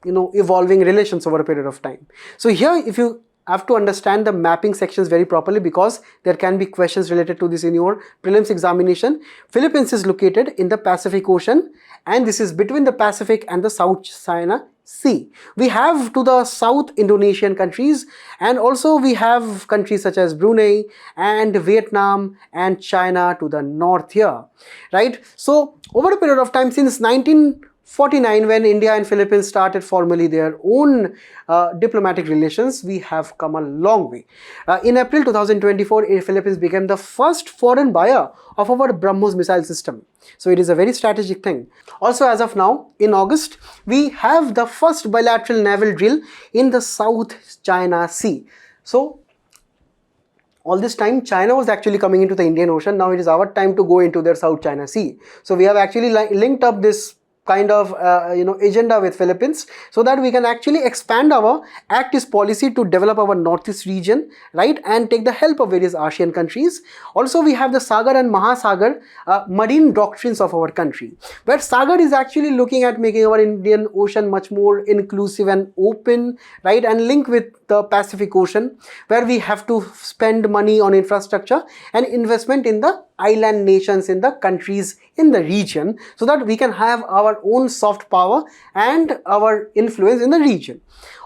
evolving relations over a period of time. So here, if you have to understand the mapping sections very properly, because there can be questions related to this in your prelims examination. Philippines is located in the Pacific Ocean, and this is between the Pacific and the South China Sea. We have to the south Indonesian countries, and also we have countries such as Brunei and Vietnam and China to the north here, right? So over a period of time, since 1949, when India and Philippines started formally their own diplomatic relations, we have come a long way. In April 2024, Philippines became the first foreign buyer of our BrahMos missile system. So it is a very strategic thing. Also, as of now, in August, we have the first bilateral naval drill in the South China Sea. So all this time, China was actually coming into the Indian Ocean. Now it is our time to go into their South China Sea. So we have actually linked up this kind of agenda with Philippines, so that we can actually expand our Act East policy to develop our Northeast region, right, and take the help of various ASEAN countries. Also, we have the Sagar and Mahasagar marine doctrines of our country, where Sagar is actually looking at making our Indian Ocean much more inclusive and open, right, and link with the Pacific Ocean, where we have to spend money on infrastructure and investment in the island nations, in the countries in the region, so that we can have our own soft power and our influence in the region.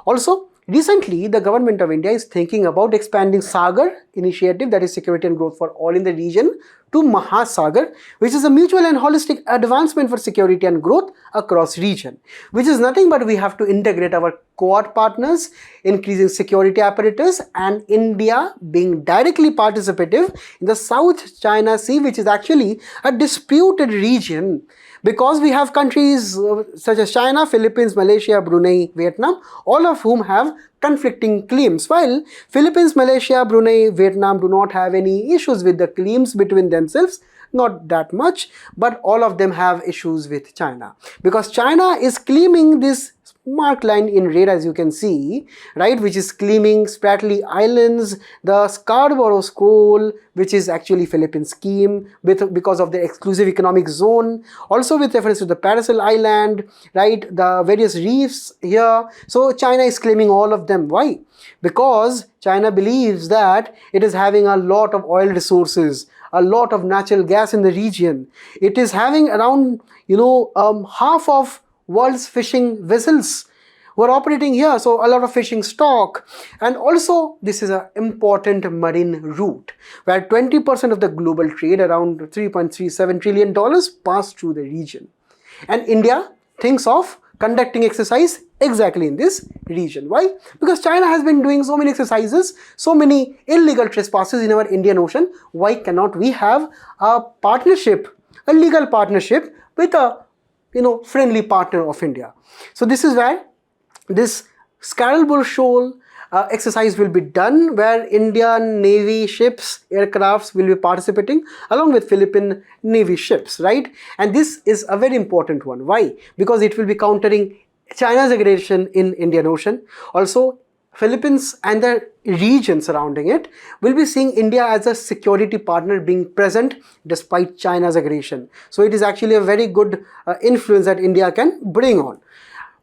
Also, recently the government of India is thinking about expanding Sagar initiative, that is security and growth for all in the region, to Mahasagar, which is a mutual and holistic advancement for security and growth across region, which is nothing but we have to integrate our Quad partners, increasing security apparatus, and India being directly participative in the South China Sea, which is actually a disputed region, because we have countries such as China, Philippines, Malaysia, Brunei, Vietnam, all of whom have conflicting claims, while Philippines, Malaysia, Brunei, Vietnam do not have any issues with the claims between themselves, not that much, but all of them have issues with China, because China is claiming this marked line in red, as you can see, right, which is claiming Spratly Islands, the Scarborough Shoal, which is actually Philippine scheme because of the exclusive economic zone, also with reference to the Paracel Island, right, the various reefs here. So China is claiming all of them. Why? Because China believes that it is having a lot of oil resources, a lot of natural gas in the region. It is having around half of world's fishing vessels were operating here, so a lot of fishing stock. And also this is an important marine route, where 20% of the global trade, around $3.37 trillion, pass through the region, and India thinks of conducting exercise exactly in this region. Why? Because China has been doing so many exercises, so many illegal trespasses in our Indian Ocean. Why cannot we have a partnership, a legal partnership with a friendly partner of India? So this is where this Scarborough Shoal exercise will be done, where Indian Navy ships, aircrafts will be participating along with Philippine Navy ships, right? And this is a very important one. Why? Because it will be countering China's aggression in Indian Ocean. Also, Philippines and the region surrounding it will be seeing India as a security partner being present despite China's aggression. So it is actually a very good influence that India can bring on.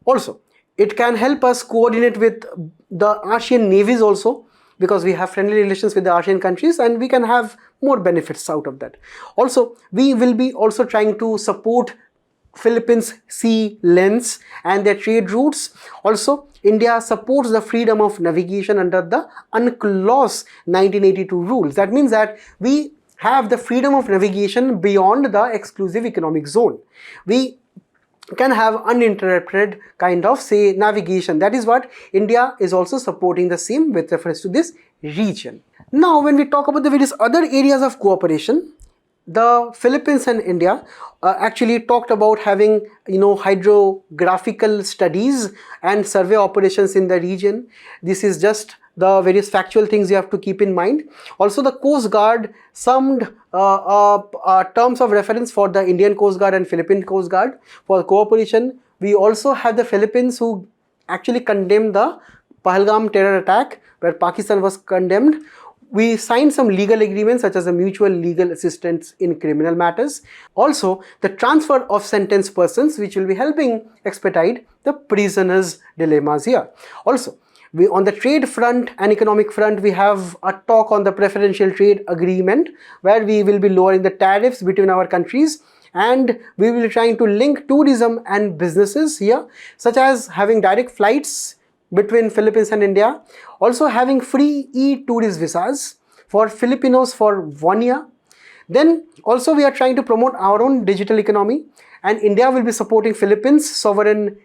Also, it can help us coordinate with the ASEAN navies also, because we have friendly relations with the ASEAN countries and we can have more benefits out of that. Also, we will be also trying to support Philippines sea lanes and their trade routes. Also, India supports the freedom of navigation under the UNCLOS 1982 rules. That means that we have the freedom of navigation beyond the exclusive economic zone. We can have uninterrupted kind of, say, navigation. That is what India is also supporting the same with reference to this region. Now, when we talk about the various other areas of cooperation, the Philippines and India actually talked about having, hydrographical studies and survey operations in the region. This is just the various factual things you have to keep in mind. Also, the Coast Guard summed terms of reference for the Indian Coast Guard and Philippine Coast Guard for cooperation. We also have the Philippines who actually condemned the Pahalgam terror attack, where Pakistan was condemned. We signed some legal agreements such as a mutual legal assistance in criminal matters. Also, the transfer of sentenced persons, which will be helping expedite the prisoners' dilemmas here. Also, on the trade front and economic front, we have a talk on the preferential trade agreement, where we will be lowering the tariffs between our countries, and we will be trying to link tourism and businesses here, such as having direct flights between Philippines and India, also having free e-tourist visas for Filipinos for 1 year. Then also we are trying to promote our own digital economy, and India will be supporting Philippines sovereign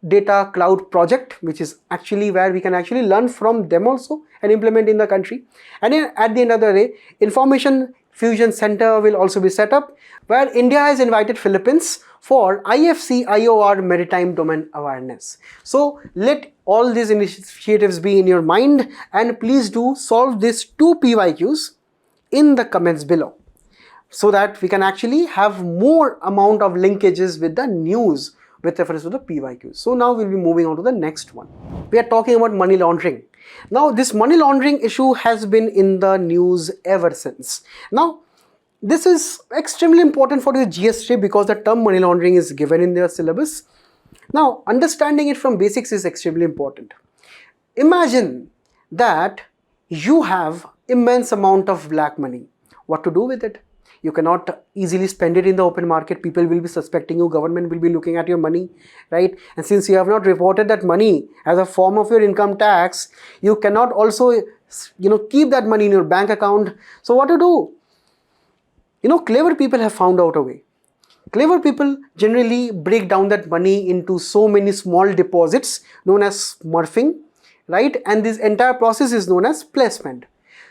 data cloud project, which is actually where we can actually learn from them also and implement in the country. And at the end of the day, Information Fusion Center will also be set up, where India has invited Philippines for IFC IOR Maritime Domain Awareness. So let all these initiatives be in your mind, and please do solve these 2 PYQs in the comments below, so that we can actually have more amount of linkages with the news with reference to the PYQs. So now we'll be moving on to the next one. We are talking about money laundering. Now, this money laundering issue has been in the news ever since. Now, this is extremely important for the GS3 because the term money laundering is given in their syllabus. Now, understanding it from basics is extremely important. Imagine that you have immense amount of black money. What to do with it? You cannot easily spend it in the open market. People will be suspecting you. Government will be looking at your money, right? And since you have not reported that money as a form of your income tax, you cannot also, keep that money in your bank account. So what to do? Clever people have found out a way. Clever people generally break down that money into so many small deposits known as smurfing, right? And this entire process is known as placement.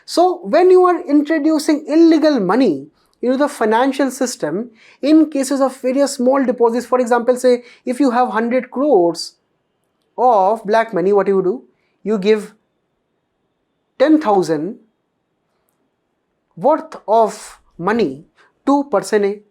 So when you are introducing illegal money into the financial system, in cases of various small deposits, for example, say if you have 100 crores of black money, what do? You give 10,000 worth of money to person A.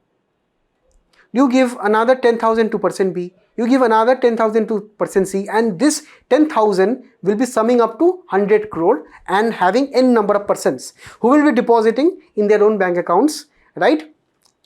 You give another 10,000 to person B. You give another 10,000 to person C, and this 10,000 will be summing up to 100 crore and having n number of persons who will be depositing in their own bank accounts, right?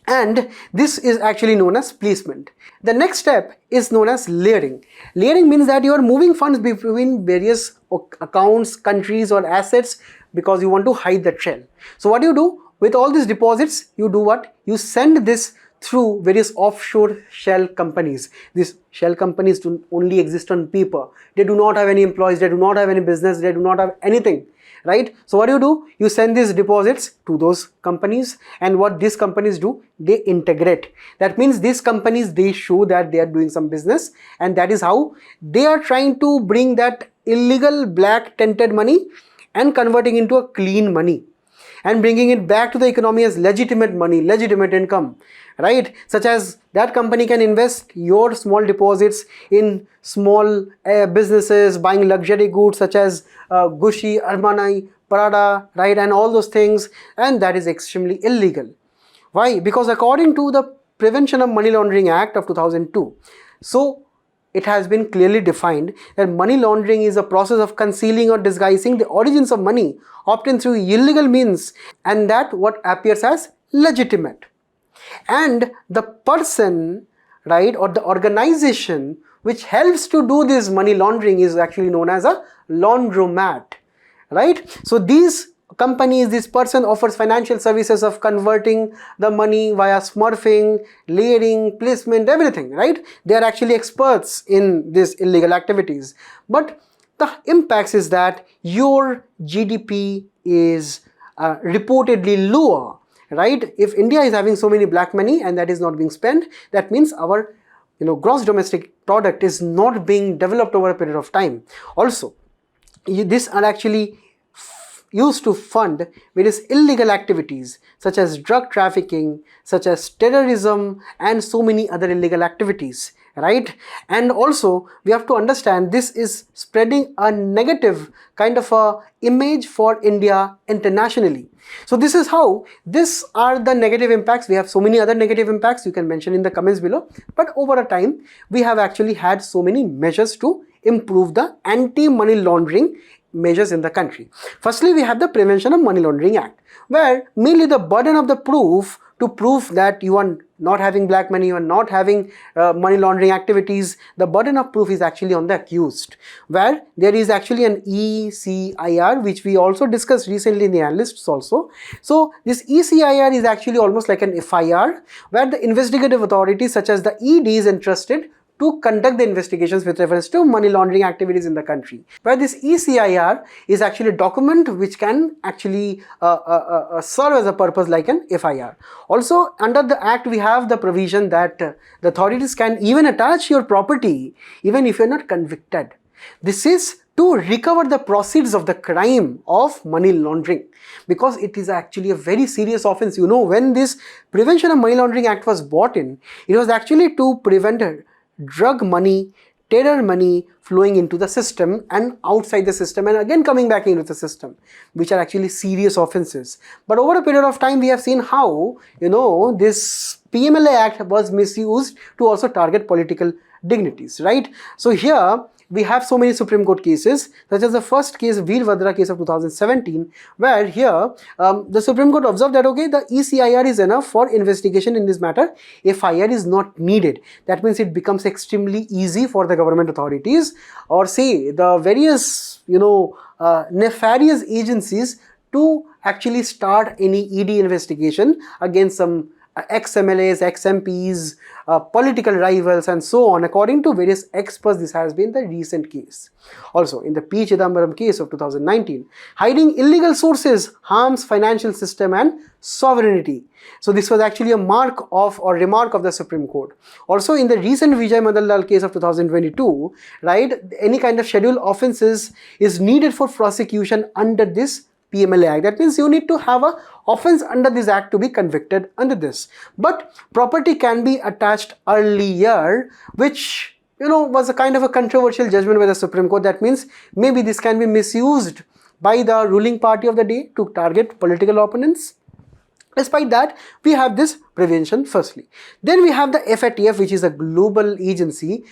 And this is actually known as placement. The next step is known as layering. Layering means that you are moving funds between various accounts, countries or assets because you want to hide the trail. So what do? With all these deposits, you do what? You send this through various offshore shell companies. These shell companies do only exist on paper. They do not have any employees, they do not have any business, they do not have anything, right? So what do? You send these deposits to those companies, and what these companies do, they integrate. That means these companies, they show that they are doing some business, and that is how they are trying to bring that illegal black tinted money and converting into a clean money and bringing it back to the economy as legitimate money, legitimate income, right? Such as that company can invest your small deposits in small businesses, buying luxury goods such as Gucci, Armani, Prada, right? And all those things, and that is extremely illegal. Why? Because according to the Prevention of Money Laundering Act of 2002, so it has been clearly defined that money laundering is a process of concealing or disguising the origins of money obtained through illegal means, and that what appears as legitimate. And the person, right, or the organization which helps to do this money laundering is actually known as a laundromat, right? So these companies, this person offers financial services of converting the money via smurfing, layering, placement, everything, right? They are actually experts in these illegal activities. But the impacts is that your GDP is reportedly lower, right? If India is having so many black money and that is not being spent, that means our gross domestic product is not being developed over a period of time. Also, these are actually used to fund various illegal activities such as drug trafficking, such as terrorism, and so many other illegal activities, right? And also we have to understand this is spreading a negative kind of a image for India internationally. So this is how, these are the negative impacts. We have so many other negative impacts you can mention in the comments below, but over a time we have actually had so many measures to improve the anti-money laundering measures in the country. Firstly, we have the Prevention of Money Laundering Act, where mainly the burden of the proof to prove that you are not having black money, you are not having money laundering activities, the burden of proof is actually on the accused, where there is actually an ECIR, which we also discussed recently in the Analysts also. So this ECIR is actually almost like an FIR, where the investigative authorities such as the ED is entrusted to conduct the investigations with reference to money laundering activities in the country. Where this ECIR is actually a document which can actually serve as a purpose like an FIR. Also, under the Act, we have the provision that the authorities can even attach your property even if you are not convicted. This is to recover the proceeds of the crime of money laundering, because it is actually a very serious offense. When this Prevention of Money Laundering Act was brought in, it was actually to prevent drug money, terror money flowing into the system and outside the system and again coming back into the system, which are actually serious offenses. But over a period of time, we have seen how, this PMLA Act was misused to also target political dignities, right? So here we have so many Supreme Court cases, such as the first case, Veerabhadra case of 2017, where here the Supreme Court observed that, okay, the ECIR is enough for investigation in this matter. FIR is not needed. That means it becomes extremely easy for the government authorities or say the various, nefarious agencies to actually start any ED investigation against some ex-MLAs, ex-MPs, political rivals and so on. According to various experts, this has been the recent case. Also, in the P. Chidambaram case of 2019, hiding illegal sources harms financial system and sovereignty. So this was actually a remark of the Supreme Court. Also, in the recent Vijay Madallal case of 2022, right, any kind of scheduled offences is needed for prosecution under this PMLA Act. That means you need to have a offense under this act to be convicted under this. But property can be attached earlier, which was a kind of a controversial judgment by the Supreme Court. That means maybe this can be misused by the ruling party of the day to target political opponents. Despite that, we have this prevention firstly. Then we have the FATF, which is a global agency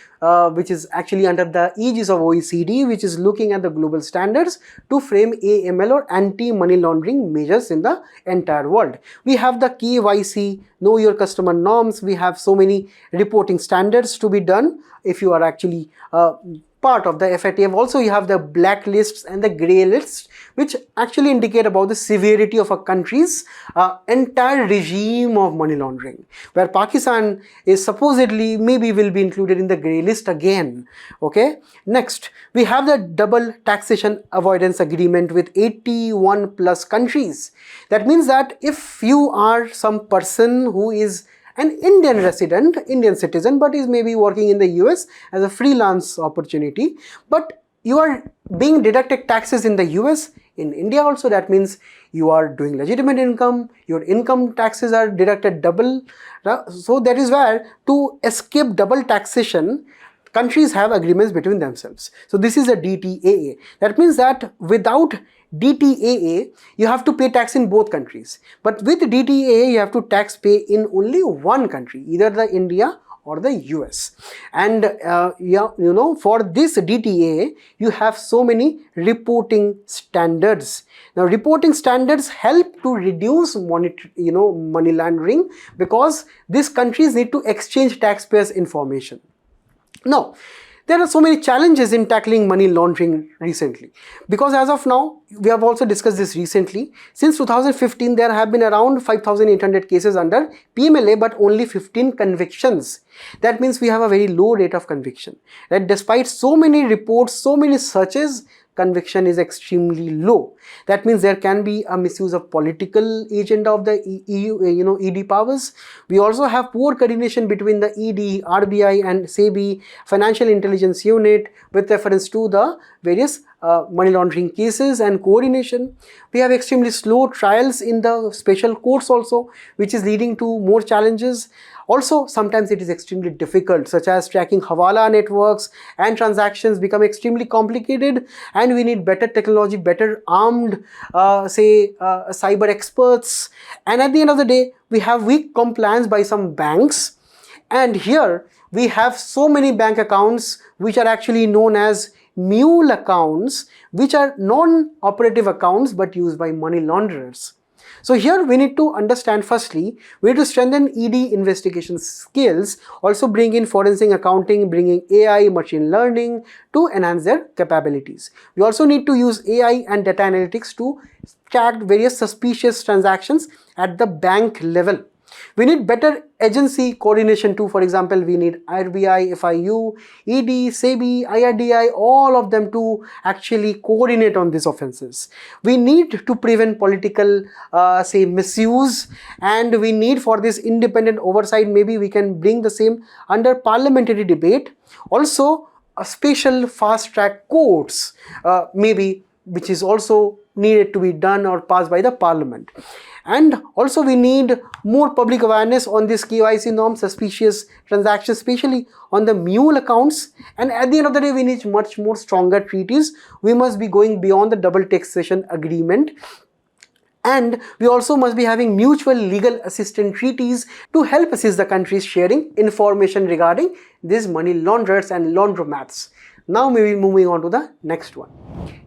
which is actually under the aegis of OECD, which is looking at the global standards to frame AML or anti-money laundering measures in the entire world. We have the KYC, know your customer norms. We have so many reporting standards to be done if you are actually part of the FATF. Also, you have the blacklists and the grey lists, which actually indicate about the severity of a country's entire regime of money laundering, where Pakistan is supposedly maybe will be included in the grey list again. Okay. Next, we have the double taxation avoidance agreement with 81 plus countries. That means that if you are some person who is an Indian resident, Indian citizen, but is maybe working in the US as a freelance opportunity, but you are being deducted taxes in the US, in India also, that means you are doing legitimate income, your income taxes are deducted double. So that is where, to escape double taxation, countries have agreements between themselves. So this is a DTAA. That means that without DTAA, you have to pay tax in both countries. But with DTAA, you have to tax pay in only one country, either the India or the US. And for this DTAA, you have so many reporting standards. Now, reporting standards help to reduce money laundering, because these countries need to exchange taxpayers' information. Now, There are so many challenges in tackling money laundering recently, because as of now, we have also discussed this recently. Since 2015, there have been around 5,800 cases under PMLA, but only 15 convictions. That means we have a very low rate of conviction. That despite so many reports, so many searches, conviction is extremely low. That means there can be a misuse of political agenda of the EU, ED powers. We also have poor coordination between the ED, RBI and SEBI, Financial Intelligence Unit, with reference to the various money laundering cases and coordination. We have extremely slow trials in the special courts also, which is leading to more challenges. Also, sometimes it is extremely difficult, such as tracking Hawala networks and transactions become extremely complicated, and we need better technology, better armed, cyber experts. And at the end of the day, we have weak compliance by some banks. And here we have so many bank accounts which are actually known as mule accounts, which are non-operative accounts but used by money launderers. So here we need to understand, firstly, we need to strengthen ED investigation skills, also bring in forensic accounting, bringing AI, machine learning to enhance their capabilities. We also need to use AI and data analytics to track various suspicious transactions at the bank level. We need better agency coordination too. For example, we need RBI, FIU, ED, SEBI, IRDI, all of them to actually coordinate on these offenses. We need to prevent political, misuse, and we need for this independent oversight. Maybe we can bring the same under parliamentary debate. Also, a special fast-track courts, maybe, which is also needed to be done or passed by the parliament. And also we need more public awareness on this KYC norm, suspicious transactions, especially on the mule accounts. And at the end of the day, we need much more stronger treaties. We must be going beyond the double taxation agreement. And we also must be having mutual legal assistance treaties to help assist the countries sharing information regarding these money launderers and laundromats. Now we will be moving on to the next one.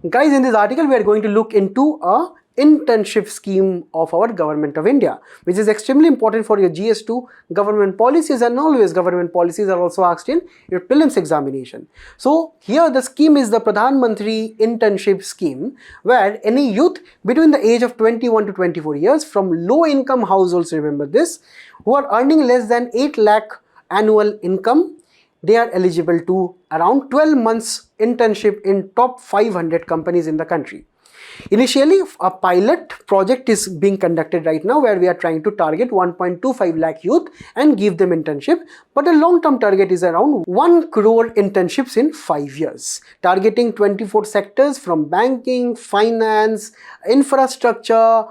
Guys, in this article, we are going to look into a internship scheme of our government of India, which is extremely important for your GS2 government policies, and always government policies are also asked in your prelims examination. So here the scheme is the Pradhan Mantri Internship Scheme, where any youth between the age of 21 to 24 years from low income households, remember this, who are earning less than 8 lakh annual income, they are eligible to around 12 months internship in top 500 companies in the country. Initially, a pilot project is being conducted right now where we are trying to target 1.25 lakh youth and give them internship, but the long-term target is around 1 crore internships in 5 years, targeting 24 sectors from banking, finance, infrastructure,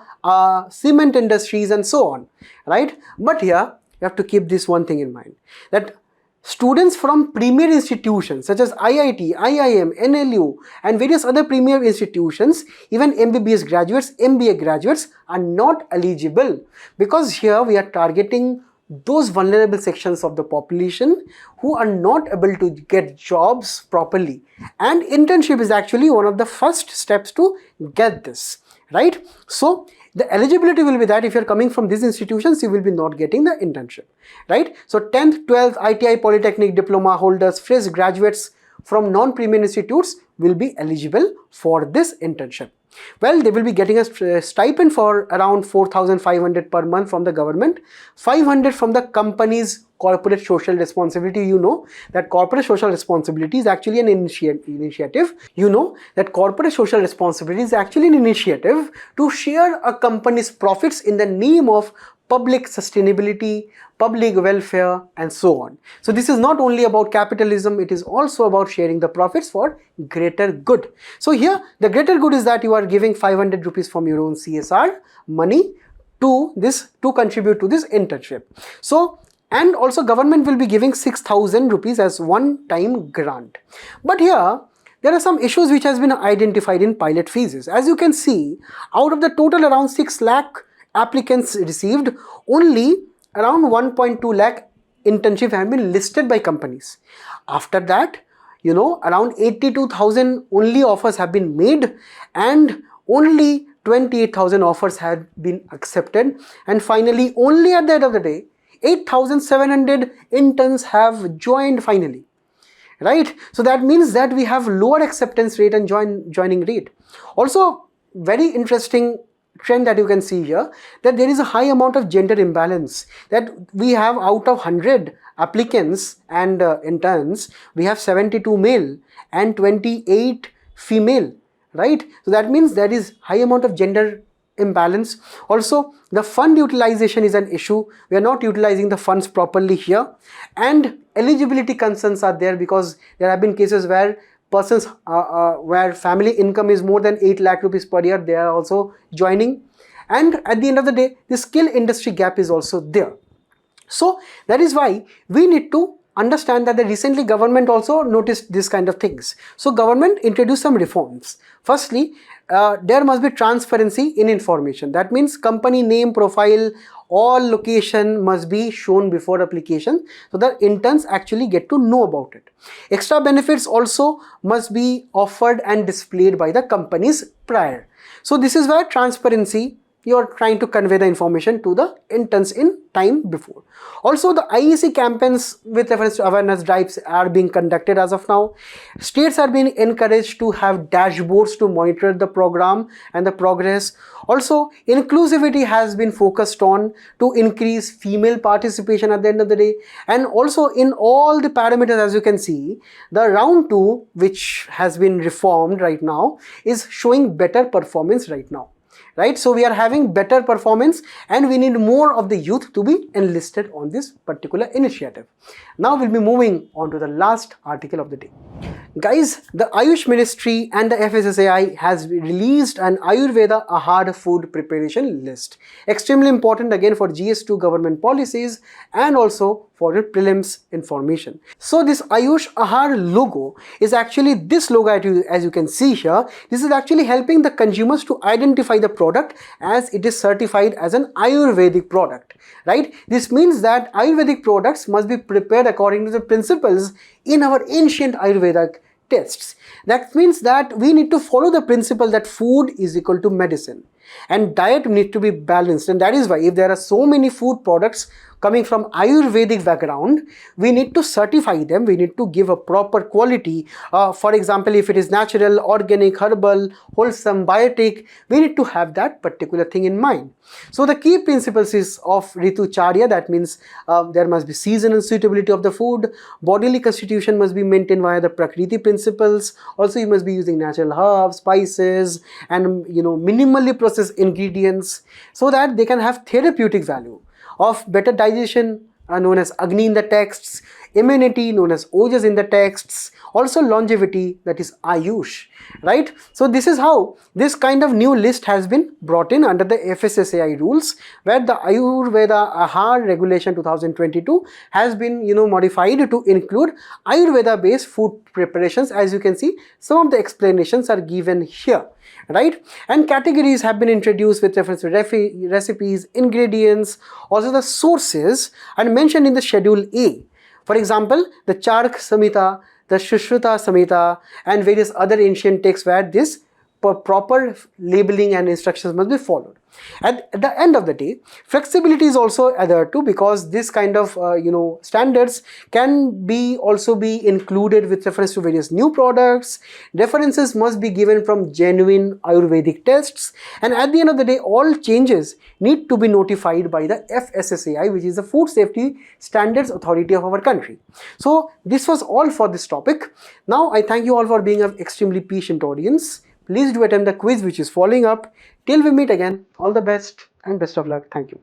cement industries and so on, right? But here, you have to keep this one thing in mind, that students from premier institutions such as IIT, IIM, NLU and various other premier institutions, even MBBS graduates, MBA graduates are not eligible, because here we are targeting those vulnerable sections of the population who are not able to get jobs properly. And internship is actually one of the first steps to get this, right? So the eligibility will be that if you're coming from these institutions, you will be not getting the internship, right? So 10th, 12th, ITI, Polytechnic diploma holders, fresh graduates from non-premier institutes will be eligible for this internship. Well, they will be getting a stipend for around 4,500 per month from the government, 500 from the company's corporate social responsibility. You know that corporate social responsibility is actually an initiative. You know that corporate social responsibility is actually an initiative to share a company's profits in the name of public sustainability, public welfare and so on. So this is not only about capitalism, it is also about sharing the profits for greater good. So here the greater good is that you are giving 500 rupees from your own CSR money to this, to contribute to this internship. So, and also government will be giving 6,000 rupees as one-time grant. But here there are some issues which has been identified in pilot phases. As you can see, out of the total around 6 lakh applicants received, only around 1.2 lakh internships have been listed by companies. After that, you know, around 82,000 only offers have been made, and only 28,000 offers have been accepted, and finally only at the end of the day 8,700 interns have joined finally, right? So that means that we have lower acceptance rate and joining rate. Also, very interesting trend that you can see here, that there is a high amount of gender imbalance, that we have out of 100 applicants and interns, we have 72 male and 28 female, right? So that means there is high amount of gender imbalance. Also, the fund utilization is an issue. We are not utilizing the funds properly here, and eligibility concerns are there, because there have been cases where persons where family income is more than 8 lakh rupees per year, they are also joining. And at the end of the day, the skill industry gap is also there. So that is why we need to understand that the recently government also noticed this kind of things. So government introduced some reforms. Firstly, there must be transparency in information. That means company name, profile, all location must be shown before application, so that interns actually get to know about it. Extra benefits also must be offered and displayed by the companies prior. So this is where transparency, you are trying to convey the information to the interns in time before. Also, the IEC campaigns with reference to awareness drives are being conducted as of now. States are being encouraged to have dashboards to monitor the program and the progress. Also, inclusivity has been focused on to increase female participation at the end of the day. And also in all the parameters, as you can see, the round 2, which has been reformed right now, is showing better performance right now. Right, so we are having better performance, and we need more of the youth to be enlisted on this particular initiative. Now we'll be moving on to the last article of the day. Guys, the Ayush Ministry and the FSSAI has released an Ayurveda Aahara food preparation list. Extremely important again for GS2 government policies and also for the prelims information. So this Ayush Aahara logo is actually this logo as you can see here. This is actually helping the consumers to identify the product as it is certified as an Ayurvedic product, right? This means that Ayurvedic products must be prepared according to the principles in our ancient Ayurvedic tests. That means that we need to follow the principle that food is equal to medicine and diet needs to be balanced, and that is why if there are so many food products coming from Ayurvedic background, we need to certify them, we need to give a proper quality. For example, if it is natural, organic, herbal, wholesome, biotic, we need to have that particular thing in mind. So the key principles is of Ritucharya, that means there must be season and suitability of the food, bodily constitution must be maintained via the Prakriti principles, also you must be using natural herbs, spices and minimally processed ingredients so that they can have therapeutic value of better digestion, known as Agni in the texts, immunity known as Ojas in the texts, also longevity, that is Ayush, right? So this is how this kind of new list has been brought in under the FSSAI rules, where the Ayurveda Aahara regulation 2022 has been modified to include Ayurveda based food preparations. As you can see, some of the explanations are given here, right? And categories have been introduced with reference to recipes, ingredients, also the sources, and mentioned in the Schedule A. For example, the Chark Samhita, the Shushruta Samhita, and various other ancient texts where this proper labeling and instructions must be followed. At the end of the day, flexibility is also adhered to, because this kind of standards can also be included with reference to various new products. References must be given from genuine Ayurvedic tests, and at the end of the day, all changes need to be notified by the FSSAI, which is the Food Safety Standards Authority of our country. So this was all for this topic. Now I thank you all for being an extremely patient audience. Please do attend the quiz which is following up. Till we meet again, all the best and best of luck. Thank you.